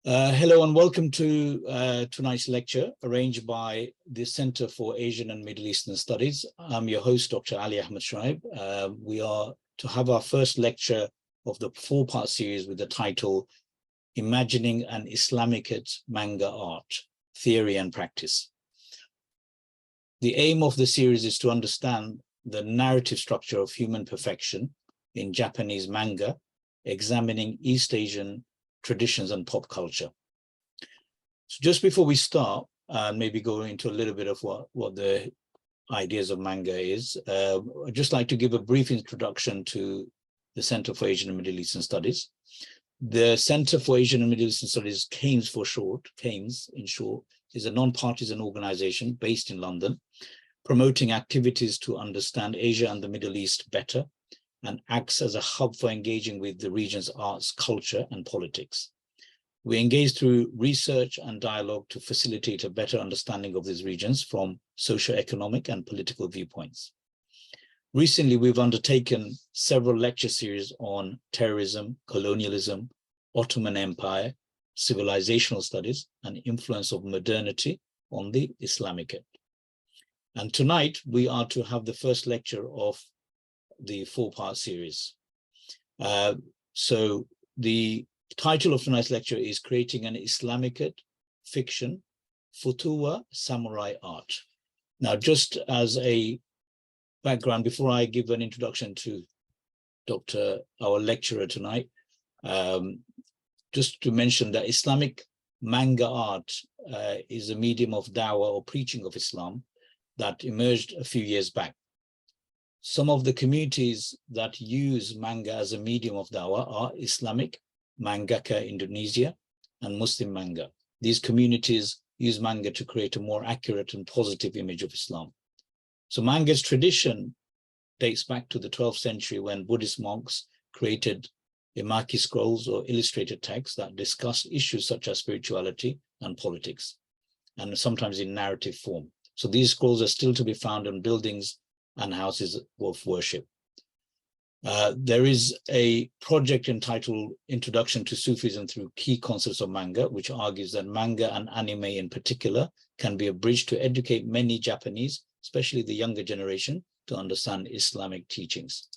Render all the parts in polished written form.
Hello and welcome to tonight's lecture arranged by the Center for Asian and Middle Eastern Studies. I'm your host, Dr. Ali Ahmed Shraib. We are to have our first lecture of the four-part series with the title Imagining an Islamicate Manga Art, Theory and Practice. The aim of the series is to understand the narrative structure of human perfection in Japanese manga, examining East Asian traditions and pop culture. So just before we start, and maybe go into a little bit of what the ideas of manga is, I'd just like to give a brief introduction to the Center for Asian and Middle Eastern Studies. The Center for Asian and Middle Eastern Studies, Qayyim in short, is a non-partisan organization based in London, promoting activities to understand Asia and the Middle East better, and acts as a hub for engaging with the region's arts, culture, and politics. We engage through research and dialogue to facilitate a better understanding of these regions from socio-economic and political viewpoints. Recently, we've undertaken several lecture series on terrorism, colonialism, Ottoman Empire, civilizational studies, and influence of modernity on the Islamicate. And tonight, we are to have the first lecture of the four-part series. So the title of tonight's lecture is Creating an Islamicate Fiction, Futuwwa Samurai Art. Now, just as a background, before I give an introduction to our lecturer tonight, just to mention that Islamic manga art is a medium of dawah or preaching of Islam that emerged a few years back. Some of the communities that use manga as a medium of dawah are Islamic Mangaka Indonesia and Muslim Manga. These communities use manga to create a more accurate and positive image of Islam. So manga's tradition dates back to the 12th century when Buddhist monks created emaki scrolls or illustrated texts that discuss issues such as spirituality and politics, and sometimes in narrative form. So these scrolls are still to be found in buildings and houses of worship. There is a project entitled Introduction to Sufism Through Key Concepts of Manga, which argues that manga and anime in particular can be a bridge to educate many Japanese, especially the younger generation, to understand Islamic teachings.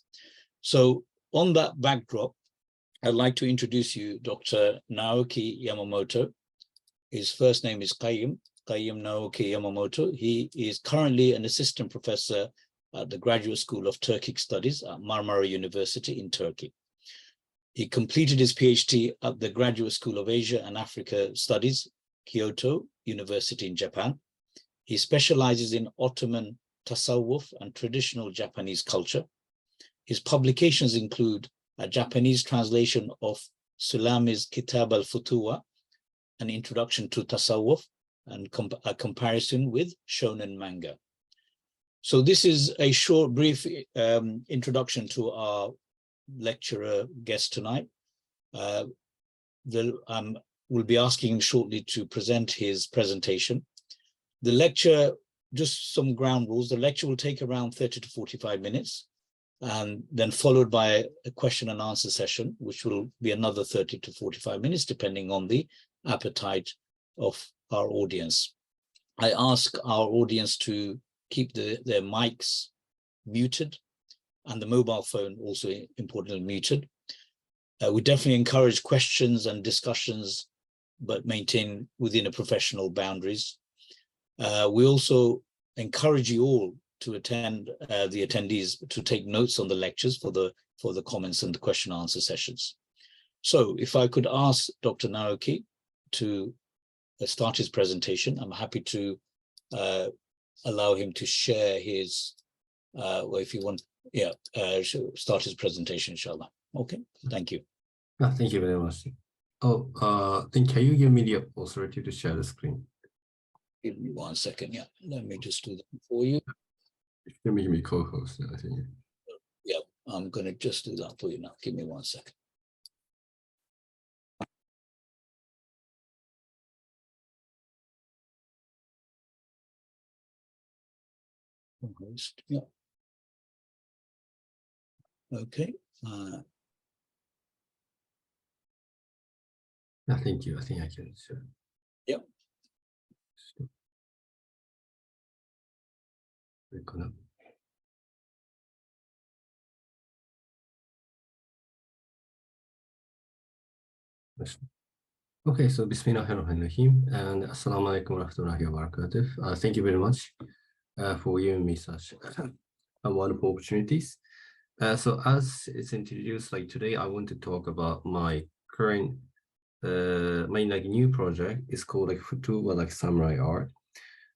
So on that backdrop, I'd like to introduce you Dr. Naoki Yamamoto. His first name is Qayyim Naoki Yamamoto. He is currently an assistant professor at the Graduate School of Turkic Studies at Marmara University in Turkey. He completed his PhD at the Graduate School of Asia and Africa Studies, Kyoto University in Japan. He specializes in Ottoman Tasawwuf and traditional Japanese culture. His publications include a Japanese translation of Sulami's Kitab al-Futuwwa, an introduction to Tasawwuf, and a comparison with Shonen Manga. So this is a short, brief introduction to our lecturer guest tonight. We'll be asking him shortly to present his presentation. The lecture, just some ground rules, the lecture will take around 30 to 45 minutes, and then followed by a question and answer session, which will be another 30 to 45 minutes, depending on the appetite of our audience. I ask our audience to keep their mics muted and the mobile phone also importantly muted. We definitely encourage questions and discussions, but maintain within a professional boundaries. We also encourage you all to attend, the attendees to take notes on the lectures for the comments and the question and answer sessions. So if I could ask Dr. Naoki to start his presentation, I'm happy to allow him to share his, well, if you want, start his presentation, inshallah. Okay, thank you. Thank you very much. Then can you give me the authority to share the screen? Give me 1 second, yeah. Let me just do that for you. Let me give me co-host, I think. Yeah, I'm gonna just do that for you now. Give me 1 second. Yeah. Okay. Thank you. I think I can share. Yep. Okay, so Bismillahirrahmanirrahim and Assalamu alaikum warahmatullahi wabarakatuh. Thank you very much for giving me such wonderful opportunities. So as it's introduced, like today, I want to talk about my current, my like new project. It's called like Futuwwa, like samurai art.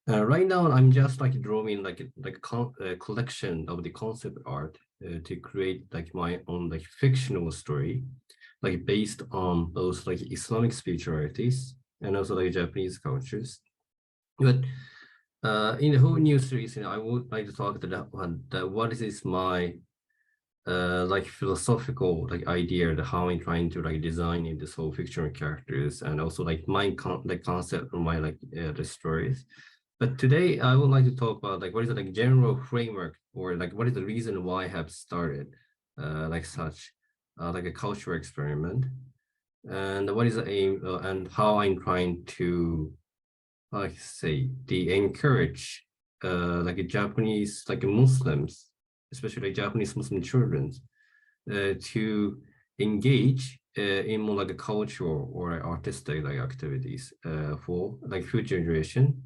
Right now, I'm just like drawing like a collection of the concept art to create like my own like fictional story, like based on those like Islamic spiritualities and also like Japanese cultures. But in the whole new series, I would like to talk to that one. That what is my like philosophical like idea that how I'm trying to like design in this whole fictional characters and also like my concept of my like the stories. But today I would like to talk about like what is the like general framework or like what is the reason why I have started like such like a cultural experiment and what is the aim and how I'm trying to like say the encourage like a Japanese like Muslims, especially Japanese Muslim children, to engage in more like a cultural or artistic like activities for like future generation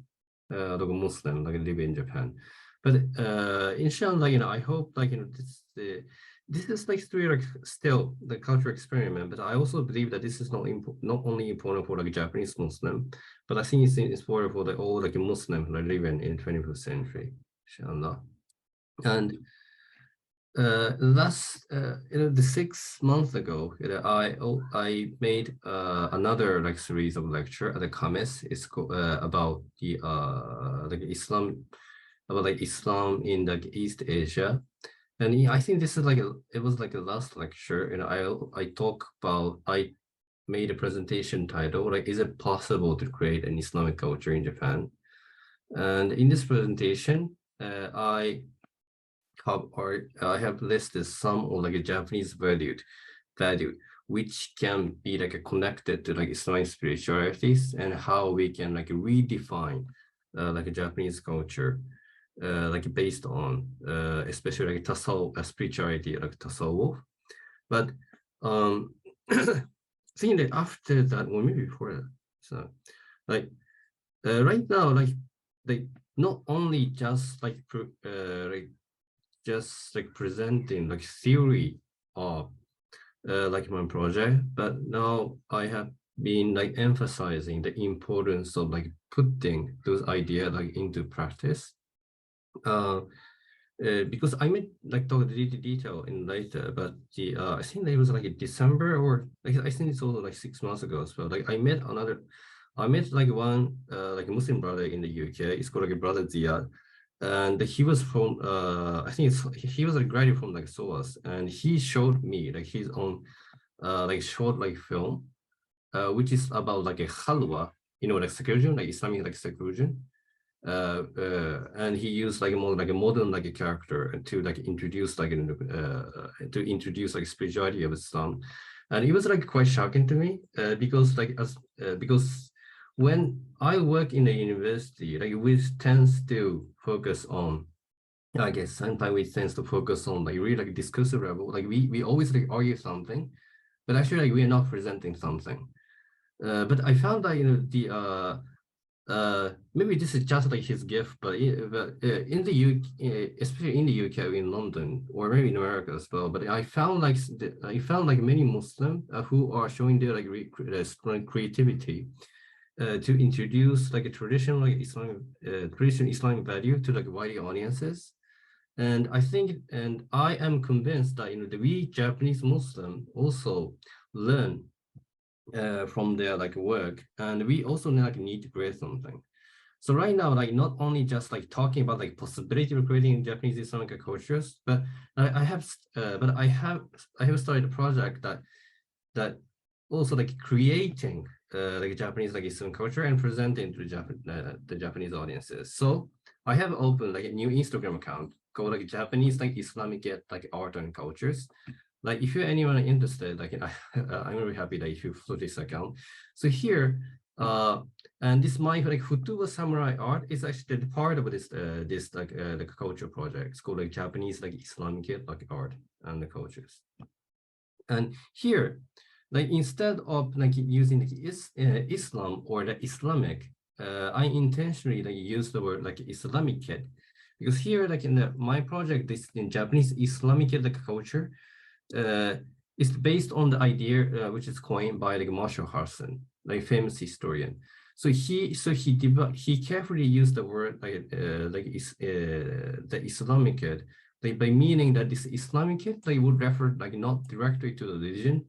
like a Muslim like live in Japan. But inshallah, I hope like this is like still the cultural experiment, but I also believe that this is not only important for like Japanese Muslim, but I think it's important for the all like Muslim like living in 21st century, inshallah. And last the 6 months ago, I made another like series of lecture at the Kames. It's about the like Islam, about like Islam in like East Asia. And I think this is like it was like the last lecture, and I made a presentation title like, is it possible to create an Islamic culture in Japan? And in this presentation, I have listed some of like a Japanese value which can be like connected to like Islamic spiritualities and how we can like redefine like a Japanese culture like based on especially like tasawwuf spirituality like tasawwuf. But thinking that after that or maybe before that, so like right now like not only just like presenting like theory of like my project, but now I have been like emphasizing the importance of like putting those ideas like into practice. Because I might like talk the detail in later, but I think it was like in December or like I think it's also like 6 months ago as well. Like I met like one like a Muslim brother in the UK. It's called like a brother Ziad, and he was from I think he was a graduate from like SOAS, and he showed me like his own like short like film, which is about like a halwa, like seclusion, like Islamic like seclusion. And he used like more like a modern like a character to like introduce like spirituality of Islam, and it was like quite shocking to me because when I work in a university, like we tends to focus on, I guess sometimes we tends to focus on like really like discursive level, like we always like argue something, but actually like we are not presenting something. But I found that maybe this is just like his gift, but in the UK, especially in the UK, in London, or maybe in America as well. But I found like many Muslims who are showing their like strong creativity to introduce like a traditional like Islamic value to like wider audiences. And I am convinced that we Japanese Muslim also learn from their like work, and we also like need to create something. So right now, like not only just like talking about like possibility of creating Japanese Islamic cultures, but I have started a project that also like creating like Japanese like Islamic culture and presenting to the Japanese audiences. So I have opened like a new Instagram account called like Japanese like Islamicate like art and cultures. like if you're anyone interested, like I'm really happy that if you follow this account. So here, and this my like Futuwwa samurai art is actually the part of this this like culture project. It's called like Japanese like Islamicate like art and the cultures. And here, like instead of like using the Islam or the Islamic, I intentionally like use the word like Islamicate, because here like in my project, this in Japanese Islamicate like culture, is based on the idea which is coined by like Marshall Harrison, like famous historian. So he carefully used the word like the Islamicate, like by meaning that this Islamicate like would refer like not directly to the religion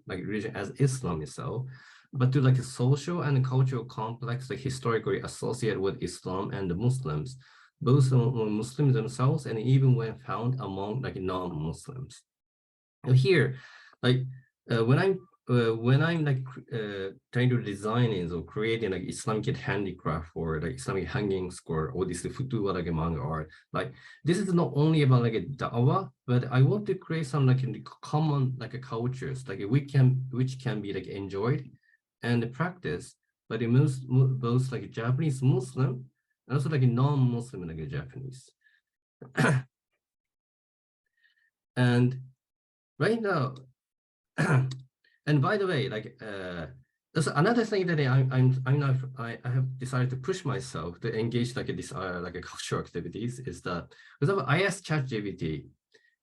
as Islam itself, but to like a social and cultural complex like historically associated with Islam and the Muslims, both among Muslims themselves and even when found among like non-Muslims. Here, like when I'm like trying to design it or creating like Islamic handicraft or like Islamic hanging score or this Futuwwa like manga art, like this is not only about like a dawah, but I want to create some like common like cultures like which can be like enjoyed and practiced by the both like Japanese Muslim and also like a non-Muslim like Japanese. And right now, and by the way, like there's another thing that I have decided to push myself to engage like this like a cultural activities is that, for example, I asked ChatGPT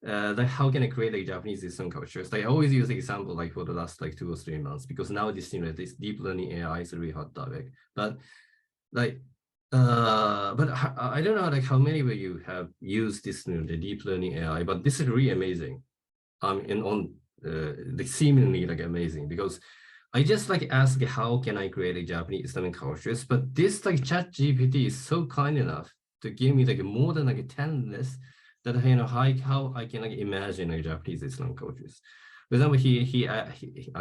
like how can I create like Japanese Islam cultures? Like I always use the example like for the last like 2 or 3 months, because now this this deep learning AI is a really hot topic. But like but I don't know like how many of you have used this the deep learning AI, but this is really amazing. And on like seemingly like amazing, because I just like ask how can I create a Japanese Islamic cultures, but this like Chat GPT is so kind enough to give me like more than like a 10 list that how I can like imagine like Japanese Islam cultures. For example, he I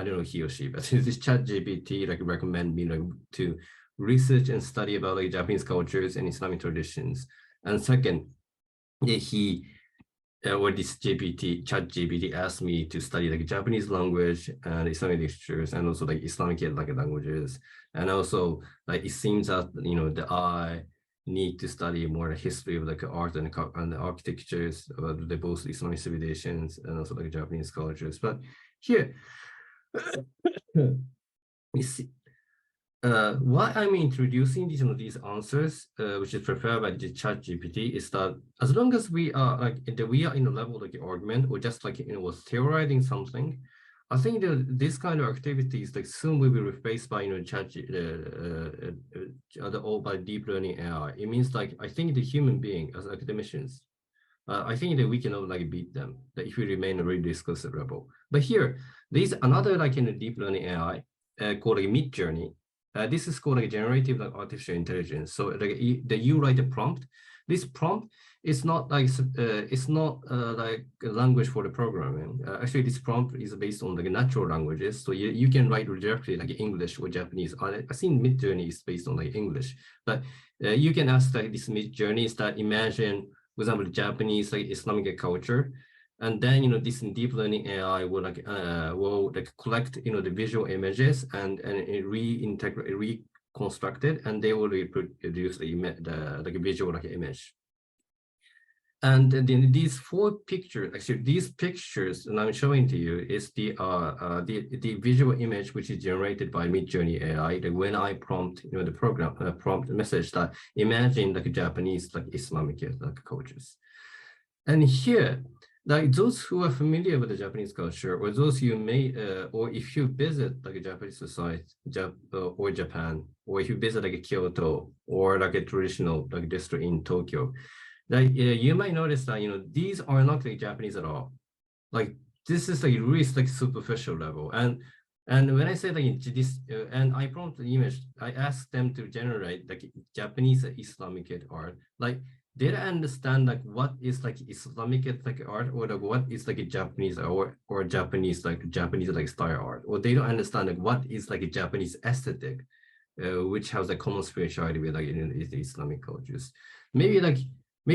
don't know he or she, but this Chat GPT like recommend me like to research and study about like Japanese cultures and Islamic traditions. And second, he or this Chat GPT asked me to study like Japanese language and Islamic literatures and also like Islamic like languages. And also like it seems that that I need to study more the history of like art and the architectures about the both Islamic civilizations and also like Japanese cultures. But here, you see, why I'm introducing these answers, which is prepared by the Chat GPT, is that as long as we are like we are in the level like argument or just like was theorizing something, I think that this kind of activities like soon will be replaced by Chat by deep learning AI. It means like I think the human being as academicians, I think that we cannot like beat them that if we remain a really discursive level. But here, there's another like deep learning AI called like Mid Journey. This is called like generative like artificial intelligence. So like you write a prompt. This prompt is not like like a language for the programming. Actually, this prompt is based on like natural languages. So you can write directly like English or Japanese. I think Mid Journey is based on like English, but you can ask like this Mid Journeys that imagine, for example, Japanese like Islamic culture. And then this deep learning AI will like collect the visual images and reconstruct it, and they will reproduce the like a visual like image. And then these 4 pictures, actually these pictures that I'm showing to you is the visual image which is generated by Mid Journey AI. That when I prompt the program prompt message that imagine like Japanese like Islamic like cultures, and here. Like those who are familiar with the Japanese culture, or those you may, or if you visit like a Japanese society, or Japan, or if you visit like a Kyoto or like a traditional like district in Tokyo, like you might notice that these are not like Japanese at all. Like this is like really like superficial level, and when I say like this, and I prompt the image, I ask them to generate like Japanese Islamic art, like. They don't understand like what is like Islamic like art, or like what is like a Japanese or Japanese like style art, or they don't understand like what is like a Japanese aesthetic, which has a common spirituality with like the Islamic cultures. Maybe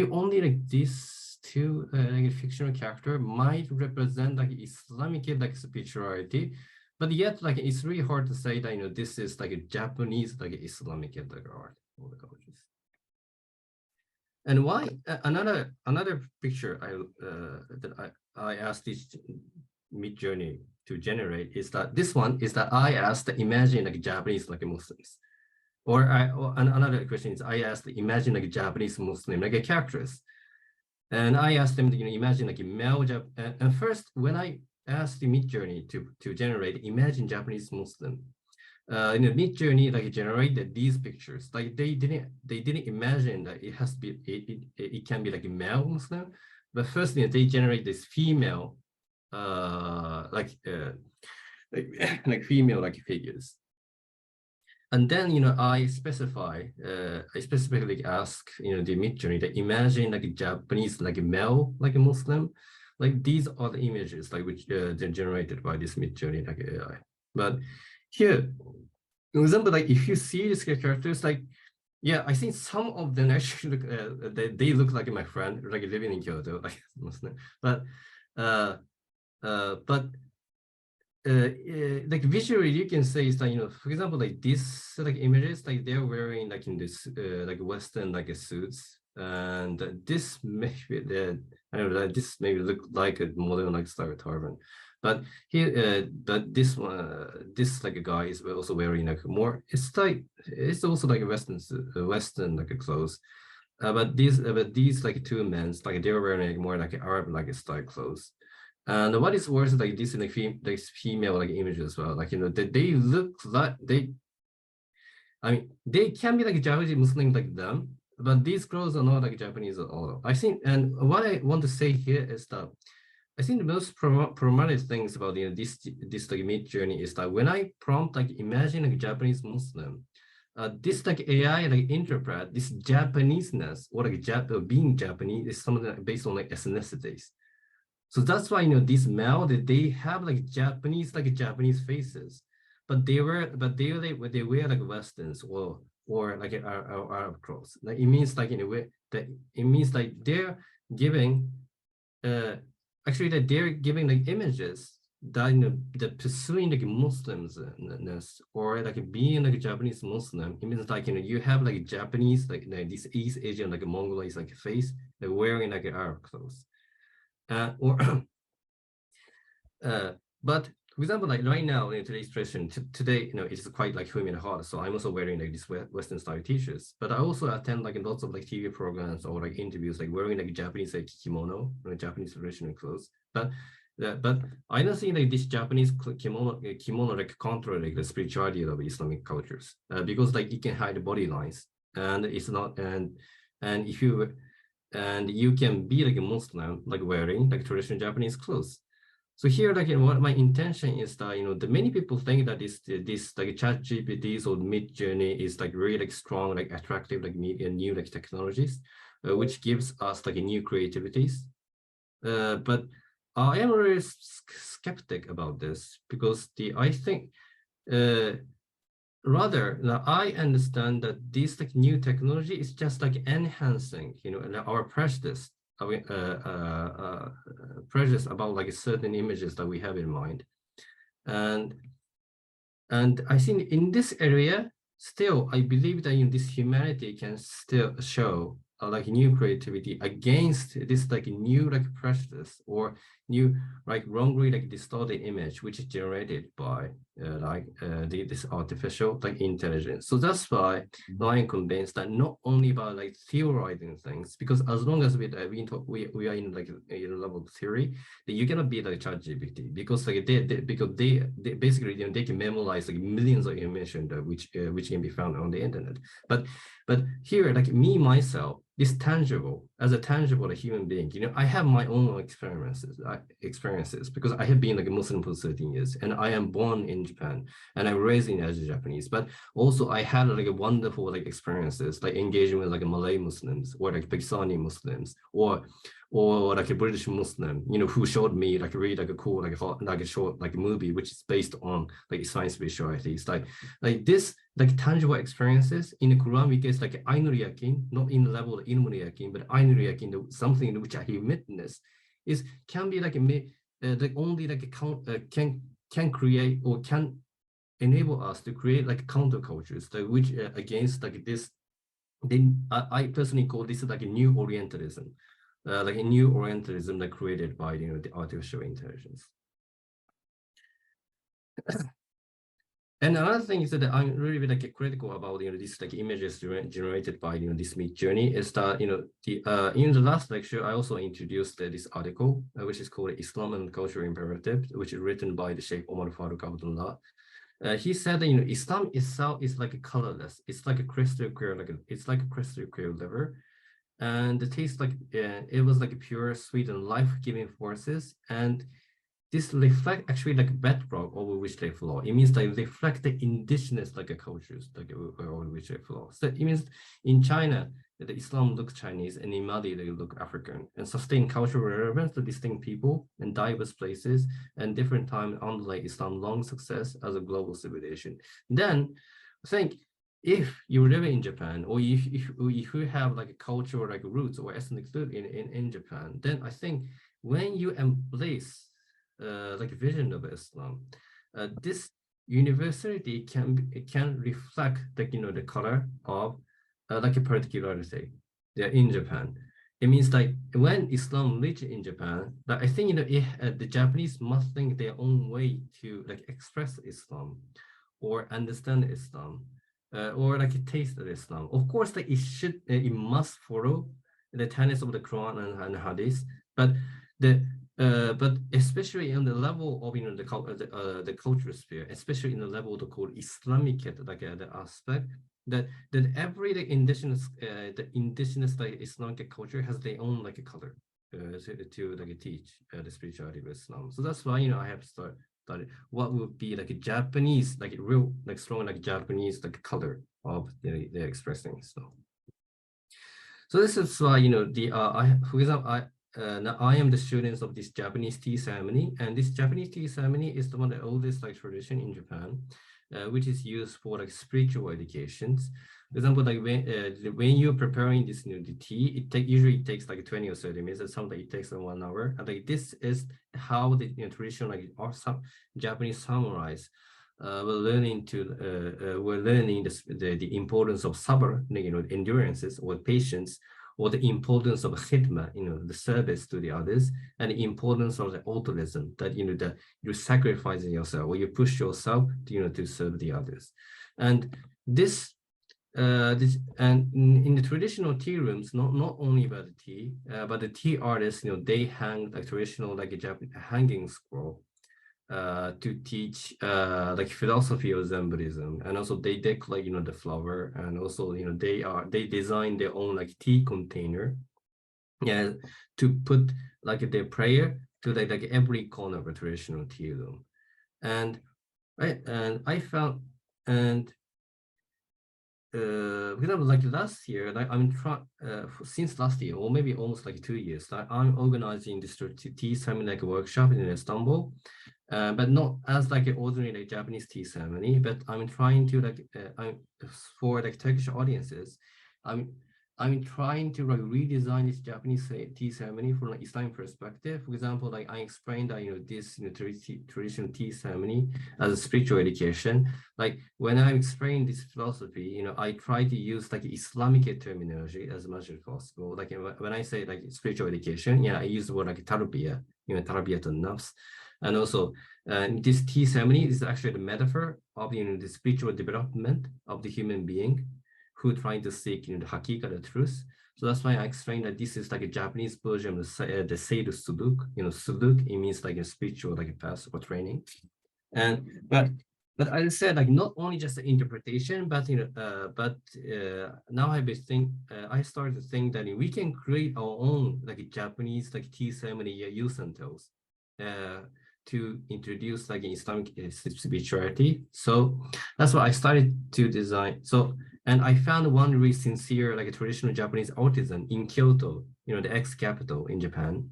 only like this two like fictional character might represent like Islamic like spirituality, but yet like it's really hard to say that this is like a Japanese like Islamic like art or the cultures. And why another picture that I asked this Midjourney to generate is that this one is that I asked imagine like Japanese like Muslims. Or another question is I asked imagine like Japanese Muslim like characters, and I asked them to imagine like a male and first when I asked the Midjourney to generate imagine Japanese Muslim, in the Midjourney like generated these pictures, like they didn't imagine that it has to be it can be like a male Muslim, but first they generate this female like female like figures. And then, I specifically ask, the Midjourney that imagine like a Japanese, like a male, like a Muslim, like these are the images like which they're generated by this Midjourney like AI. But here, for example, like if you see these characters, like, yeah, I think some of them actually look, they look like my friend, like living in Kyoto, like Muslim. But like visually you can say is that for example like this like images like they're wearing like in this like Western like suits, and this maybe I don't know that this maybe look like a modern like style turban, but here that this one this like a guy is also wearing like more it's also like a Western like clothes, but these like two men like they're wearing like more like Arab like style clothes. And what is worse, like this like female like images as well, like they look like I mean they can be like Japanese Muslim like them, but these girls are not like Japanese at all. I think, and what I want to say here is that I think the most problematic things about this like Midjourney is that when I prompt like imagine like Japanese Muslim, this like AI like interpret this Japaneseness or like being Japanese is something based on like ethnicities. So that's why these male that they have like Japanese faces, but they wear like Westerns or like Arab clothes. Like it means like in a way that it means like they're giving actually that they're giving like images that that pursuing like Muslimness or like being like a Japanese Muslim. It means like you have like Japanese like this East Asian like Mongolese like face, they're wearing like Arab clothes. But for example, like right now in today's tradition, today, it's quite like humid and hot. So I'm also wearing like these Western style t-shirts, but I also attend like lots of like TV programs or like interviews, like wearing like Japanese like kimono, Japanese traditional clothes. But I don't think like this Japanese kimono like control like the spirituality of Islamic cultures because like it can hide the body lines, and it's not and if you and you can be like a Muslim, like wearing like traditional Japanese clothes. So here, like what my intention is that the many people think that this like ChatGPTs or Midjourney is like really like strong, like attractive, like new like technologies, which gives us like a new creativities. But I am really skeptic about this because I think. Rather, I understand that this like new technology is just like enhancing, our prejudice, prejudice about like certain images that we have in mind, and I think in this area, still, I believe that this humanity can still show like new creativity against this like new like prejudice or new like wrongly like distorted image which is generated by this artificial like intelligence. So that's why I am convinced that not only about like theorizing things, because as long as we are in like level of theory, that you cannot be like ChatGPT because like they basically they can memorize like millions of information that which can be found on the internet. But here, like me myself, is tangible as a tangible human being. I have my own experiences because I have been like a Muslim for 13 years, and I am born in Japan, and I'm raised as a Japanese. But also, I had like a wonderful like experiences, like engaging with like Malay Muslims or like Pakistani Muslims, or or like a British Muslim, who showed me like really like a cool like a short like movie which is based on like Islamic spirituality. It's like this like tangible experiences in the Quran we get like ainul yakin, not in the level of ilmul yakin, but ainul yakin, something which I witness is can be like only like can create or can enable us to create like countercultures which against like this. Then I personally call this like a new Orientalism. Like a new Orientalism that created by the artificial intelligence. And another thing is that I'm really like critical about these like images generated by this Mid Journey is that in the last lecture I also introduced this article which is called Islam and Cultural Imperative, which is written by the Sheikh Omar Farooq Abdullah. He said that Islam itself is like a colorless. It's like a crystal clear, it's like a crystal clear liver. And the taste like it was like a pure, sweet, and life-giving forces. And this reflect actually like bedrock over which they flow. It means they reflect the indigenous like cultures like over which they flow. So it means in China, the Islam looks Chinese, and in Mali they look African, and sustain cultural relevance to distinct people and diverse places and different times underlay Islam's long success as a global civilization. Then I think if you live in Japan, or if you have like a cultural like roots or ethnic root in Japan, then I think when you embrace like a vision of Islam, this universality can reflect like the color of like a particularity in Japan. It means like when Islam reached in Japan, that I think the Japanese must think their own way to like express Islam or understand Islam. Or like a taste of Islam. Of course, like it must follow the tenets of the Quran and Hadith, but especially on the level of the cultural sphere, especially in the level of the called Islamicate like the aspect that every indigenous like Islamic culture has their own like a color to like teach the spirituality of Islam. So that's why I have started what would be like a Japanese, like a real, like strong, like Japanese, like color of they're expressing. So this is why for example, now I am the students of this Japanese tea ceremony, and this Japanese tea ceremony is the one of the oldest like tradition in Japan, which is used for like spiritual educations. For example, like when you're preparing this the tea, usually takes like 20 or 30 minutes. Sometimes it takes 1 hour. And like this is how the traditional like Japanese samurais were learning the importance of sabr, endurances or patience, or the importance of khidma, the service to the others, and the importance of the altruism, that that you sacrifice yourself or you push yourself to serve the others. And this and in the traditional tea rooms, not only about the tea, but the tea artists, they hang like traditional like a Japanese hanging scroll to teach like philosophy of Zen Buddhism, and also they decorate the flower, and also they design their own like tea container, to put like their prayer to like every corner of a traditional tea room. And I found because like last year, like since last year, or maybe almost like 2 years, like I'm organizing this tea ceremony like a workshop in Istanbul, but not as like an ordinary like Japanese tea ceremony, but I'm trying to like for like Turkish audiences, I'm trying to like redesign this Japanese tea ceremony from like Islamic perspective. For example, like I explained that this traditional tea ceremony as a spiritual education. Like when I explain this philosophy, I try to use like Islamic terminology as much as possible. Like when I say like spiritual education, I use the word like tarbiyah, tarbiyat al-nafs. And also this tea ceremony is actually the metaphor of the spiritual development of the human being who trying to seek the hakika, the truth. So that's why I explained that this is like a Japanese version of the Seiru Suluk. Suluk, it means like a spiritual like a path or training. And but I said like not only just the interpretation, but now I started to think that we can create our own like a Japanese like tea ceremony utensils to introduce like Islamic spirituality. So that's what I started to design. So, and I found one really sincere like a traditional Japanese artisan in Kyoto the X capital in Japan.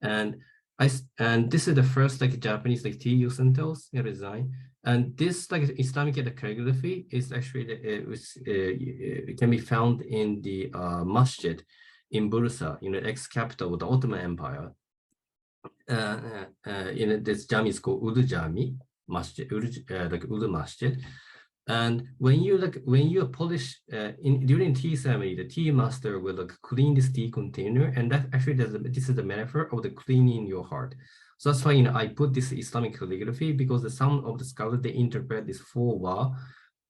And this is the first like Japanese like tea utensils design. And this like Islamic calligraphy is actually it can be found in the masjid in Bursa, ex capital of the Ottoman Empire. This jami is called Ulu Jami Masjid, like Ulu Masjid. And when you polish during tea ceremony, the tea master will like clean this tea container, and that actually this is the metaphor of the cleaning your heart. So that's why I put this Islamic calligraphy, because some of the scholars they interpret this Futuwwa,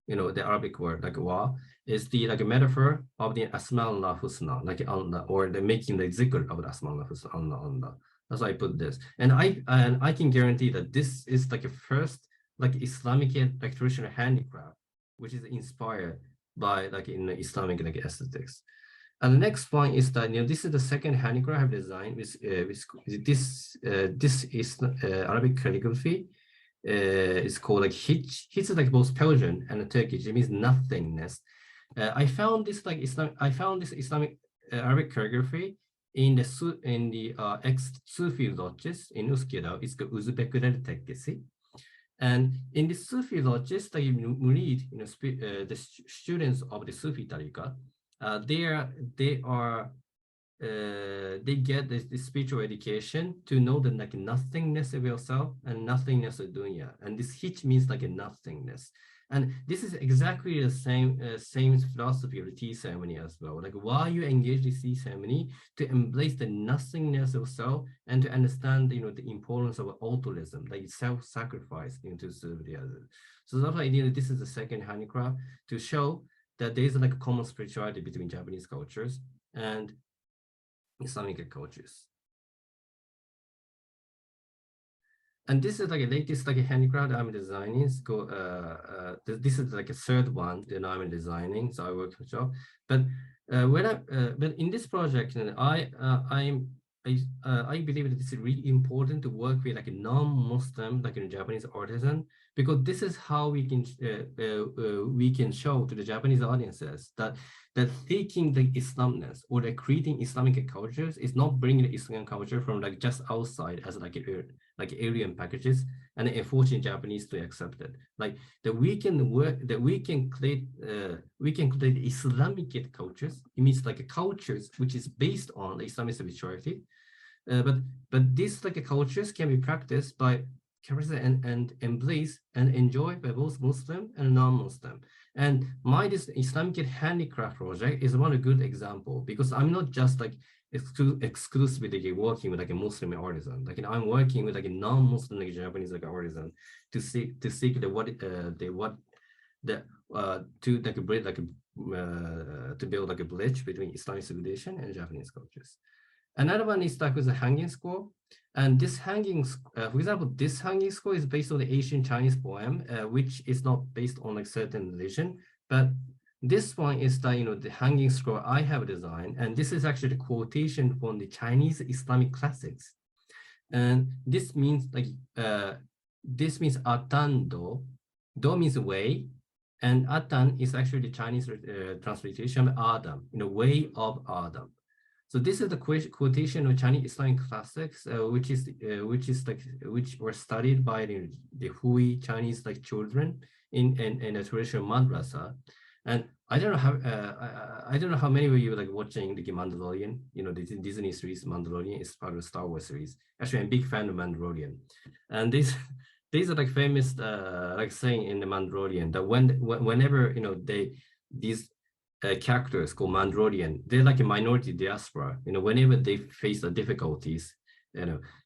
the Arabic word like wa is the like a metaphor of the Asmaul Husna, like Allah, or the making the zikr of the Asmaul Husna, Allah. That's why I put this, and I can guarantee that this is like a first like Islamic like traditional handicraft, which is inspired by like in the Islamic like aesthetics. And the next point is that this is the second handicraft I've designed with this is Arabic calligraphy. It's called like hitch. Hitch is like both Persian and Turkish. It means nothingness. I found this Islamic Arabic calligraphy in the ex-Sufi lodges in Üsküdar. It's called Uzbekler Tekkesi. And in the Sufi lodges, the murid, the students of the Sufi tariqah, they get this spiritual education to know the like nothingness of yourself and nothingness of dunya. And this hitch means like a nothingness. And this is exactly the same philosophy of the tea ceremony as well. Like why you engage the tea ceremony to embrace the nothingness of self and to understand, the importance of altruism, like self-sacrifice, to serve the other. So that's why this is the second handicraft to show that there is like a common spirituality between Japanese cultures and Islamic cultures. And this is like a latest like a handicraft I'm designing. This is like a third one that I'm designing. So I work for job. But but in this project, I believe that it's really important to work with like a non-Muslim, like a Japanese artisan, because this is how we can show to the Japanese audiences that taking the Islamness or the creating Islamic cultures is not bringing the Islamic culture from like just outside as like alien packages and enforcing Japanese to accept it. Like that we can create Islamic cultures. It means like cultures which is based on the Islamic spirituality. But these like cultures can be practiced by and embrace and enjoy by both Muslim and non-Muslim. And this Islamic handicraft project is one good example, because I'm not just like exclusively working with like a Muslim artisan. Like I'm working with like a non-Muslim like Japanese like artisan to seek to build like a bridge between Islamic civilization and Japanese cultures. Another one is like with a hanging scroll. And this hanging, for example, this hanging scroll is based on the ancient Chinese poem, which is not based on like certain religion. But this one is the hanging scroll I have designed. And this is actually the quotation from the Chinese Islamic classics. And this means Atan Do. Do means way. And Atan is actually the Chinese translation of Adam, way of Adam. So this is the quotation of Chinese Islamic classics, which were studied by the Hui Chinese like children in a traditional madrasa. And I don't know how many of you like watching the Mandalorian. The Disney series Mandalorian is part of the Star Wars series. Actually, I'm a big fan of Mandalorian, and these are like famous like saying in the Mandalorian that whenever these characters called Mandalorian, they're like a minority diaspora. Whenever they face the difficulties,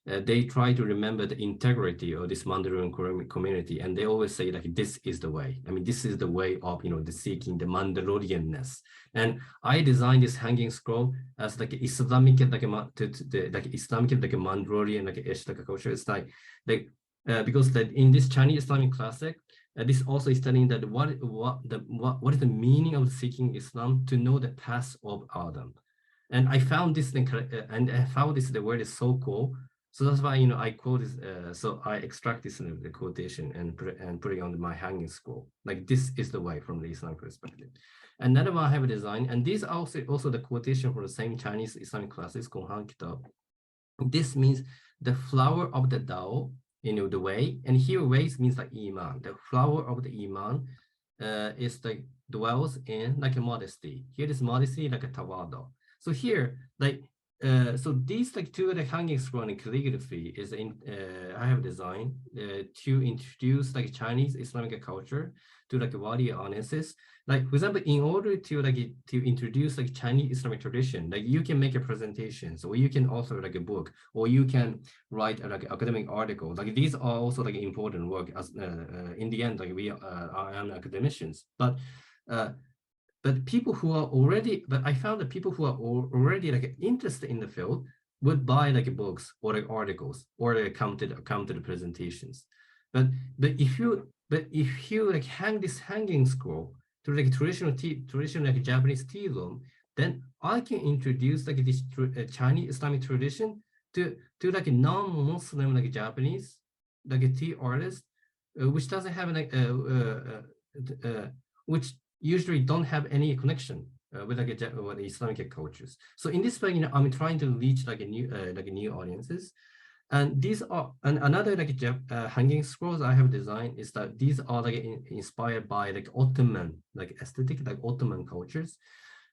they try to remember the integrity of this Mandalorian community, and they always say like this is the way. I mean, this is the way of the seeking the Mandalorianness. And I designed this hanging scroll as like Islamic like Islamic like a Mandalorian like a culture. It's because that in this Chinese Islamic classic. This also is studying that what is the meaning of seeking Islam, to know the path of Adam. And I found this the word is so cool. So that's why, I quote this, so I extract this the quotation and put it on my hanging scroll. Like this is the way from the Islamic perspective. Another one I have a design, and these are also the quotation from the same Chinese Islamic classics, Gonghan Kitab. This means the flower of the Tao, the way, and here ways means like Iman. The flower of the Iman is like dwells in like a modesty. Here is modesty like a tawadu. So here, like, so these like two like hanging scroll and calligraphy is I have designed to introduce like Chinese Islamic culture to like wider audiences. Like for example, in order to introduce like Chinese Islamic tradition, like you can make a presentation, or you can author like a book, or you can write like academic article. Like these are also like important work as in the end, like we are academicians, but people who are already, but I found that people who are already like interested in the field would buy like books or like articles or like come to the presentations. But if you like hang this hanging scroll to like traditional like Japanese tea room, then I can introduce like this Chinese Islamic tradition to like a non-Muslim like Japanese like a tea artist, which doesn't have like which usually don't have any connection with like with Islamic cultures. So in this way, I'm trying to reach like a new audiences. And these are, and another like hanging scrolls I have designed is that these are like inspired by like Ottoman like aesthetic, like Ottoman cultures.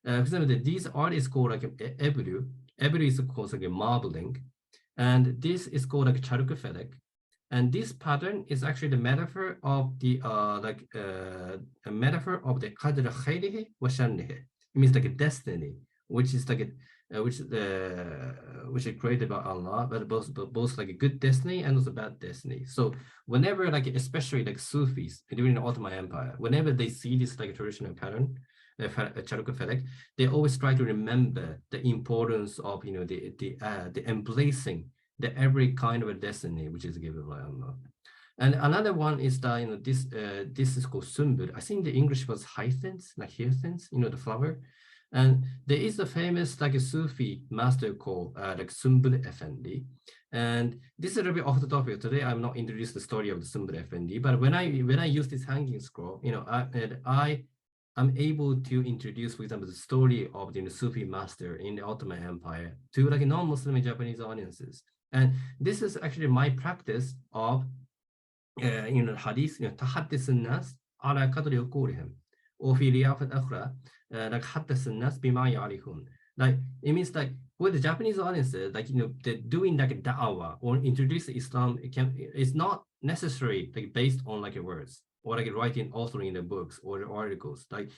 For example, these art is called like ebru. Ebru is called like marbling, and this is called like charukfedek. And this pattern is actually the metaphor of the a metaphor of the qadr khayrihi wa sharrihi. It means like a destiny, which is like a which is created by Allah, but both like a good destiny and also bad destiny. So whenever like especially like Sufis during the Ottoman Empire, whenever they see this like traditional pattern, charukfedek, they always try to remember the importance of the embracing the every kind of a destiny which is given by Allah. And another one is that this is called sumbul. I think the English was hyacinth, like hyacinth, the flower. And there is a famous like a Sufi master called like Sumbul Effendi. And this is a little bit off the topic. Today I'm not introduced the story of the Sumbul Effendi, but when I use this hanging scroll, I'm able to introduce, for example, the story of the Sufi master in the Ottoman Empire to like non-Muslim Japanese audiences. And this is actually my practice of, hadith, تحدث الناس على قدر عقولهم وفي رياضة أخرى like حدث الناس بما يعرفون. Like it means like with the Japanese audiences, like they're doing like a da'wah or introduce Islam, it's not necessary like based on like words or like writing, authoring the books or the articles. Like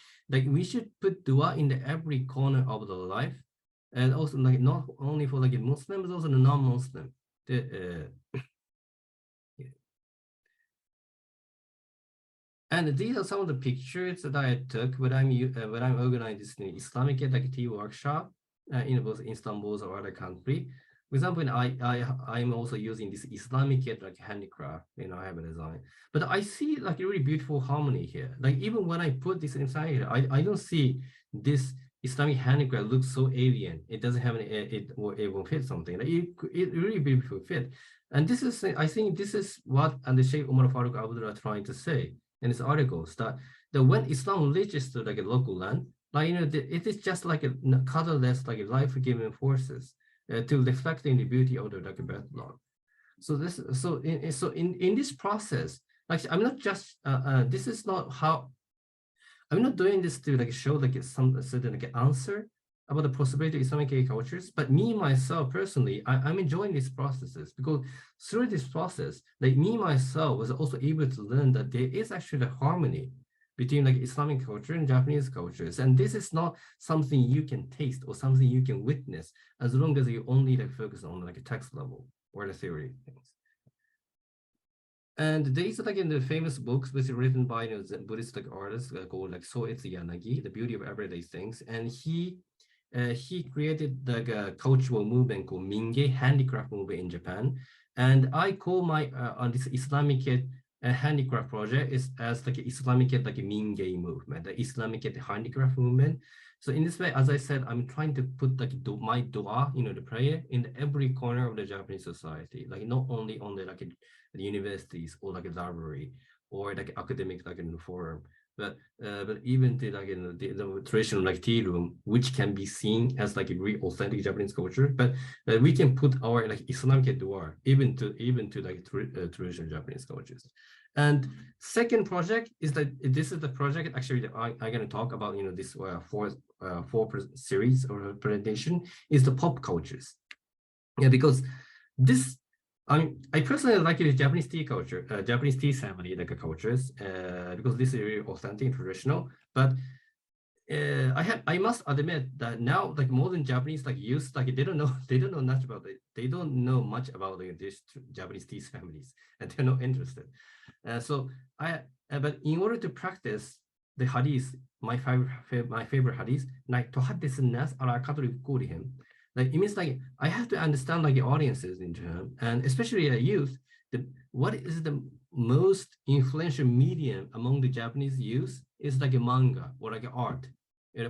we should put dua in every corner of the life. And also like not only for like Muslims, but also the non-Muslim. And these are some of the pictures that I took when I'm organizing this Islamicate like tea workshop in both Istanbul or other country. For example, I'm also using this Islamicate like handicraft, I have a design. But I see like a really beautiful harmony here. Like even when I put this inside here, I don't see this Islamic handicraft looks so alien. It doesn't have it won't fit something. Like it really beautiful fit. And this is, I think this is what and the Sheikh Umar Farooq Abdullah are trying to say in his articles, that when Islam reaches to like a local land, like it is just like a colorless, like life-giving forces to reflecting the beauty of the like background. So in this process, like I'm not just this is not how I'm not doing this to like show like some certain like answer about the possibility of Islamic cultures, but me myself personally, I'm enjoying these processes because through this process, like me myself was also able to learn that there is actually a harmony between like Islamic culture and Japanese cultures, and this is not something you can taste or something you can witness as long as you only like focus on like a text level or the theory things. And there is like in the famous books which are written by the Buddhist like artist called like Soetsu Yanagi, The Beauty of Everyday Things, and he created like a cultural movement called Minge, handicraft movement in Japan. And I call my on this Islamicate a handicraft project is as like Islamicate, like a Mingay movement, the Islamicate handicraft movement. So in this way, as I said, I'm trying to put like my dua, the prayer in every corner of the Japanese society, like not only on the universities or like a library or like academic like in the forum, but even to like the traditional like tea room, which can be seen as like a real authentic Japanese culture, but we can put our like Islamic dua even to like traditional Japanese cultures. And second project is that this is the project actually that I'm going to talk about, this four series or presentation is the pop cultures. Yeah, because this, I personally like the Japanese tea culture, Japanese tea family like cultures, because this is really authentic and traditional. But I must admit that now like modern Japanese like youth like they don't know much about it. They don't know much about these Japanese tea families, and they're not interested. But in order to practice the hadith, my favorite hadith, like تحدث الناس على قدر عقولهم. Like it means like I have to understand like the audiences in Japan, and especially youth. What is the most influential medium among the Japanese youth is like a manga or like art,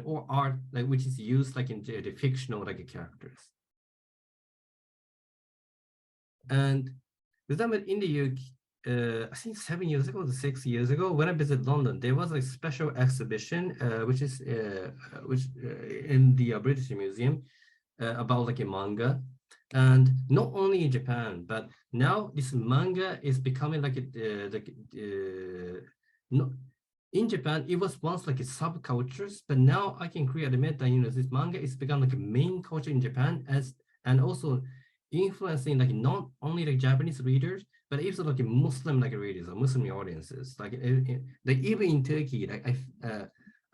or art like which is used like in the fictional like characters. And for example, in the UK, I think 7 years ago, 6 years ago, when I visited London, there was a special exhibition, which in the British Museum, about like a manga, and not only in Japan, but now this manga is becoming like no, in Japan it was once like a subcultures, but now I can clearly admit that this manga is become like a main culture in Japan and also influencing like not only like Japanese readers, but even like Muslim like readers or Muslim audiences. Like even in Turkey, like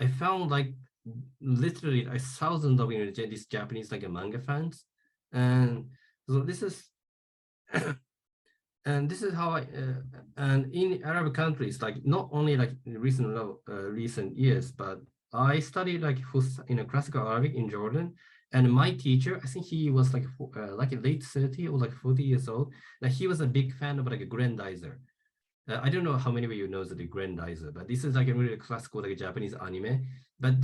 I found like literally like thousands of these Japanese like manga fans, and so this is and this is how and in Arab countries, like not only like in recent years, but I studied like classical Arabic in Jordan, and my teacher, I think he was like late 30 or like 40 years old. Like he was a big fan of like a Grandizer. I don't know how many of you know the Grandizer, but this is like a really classical like Japanese anime. But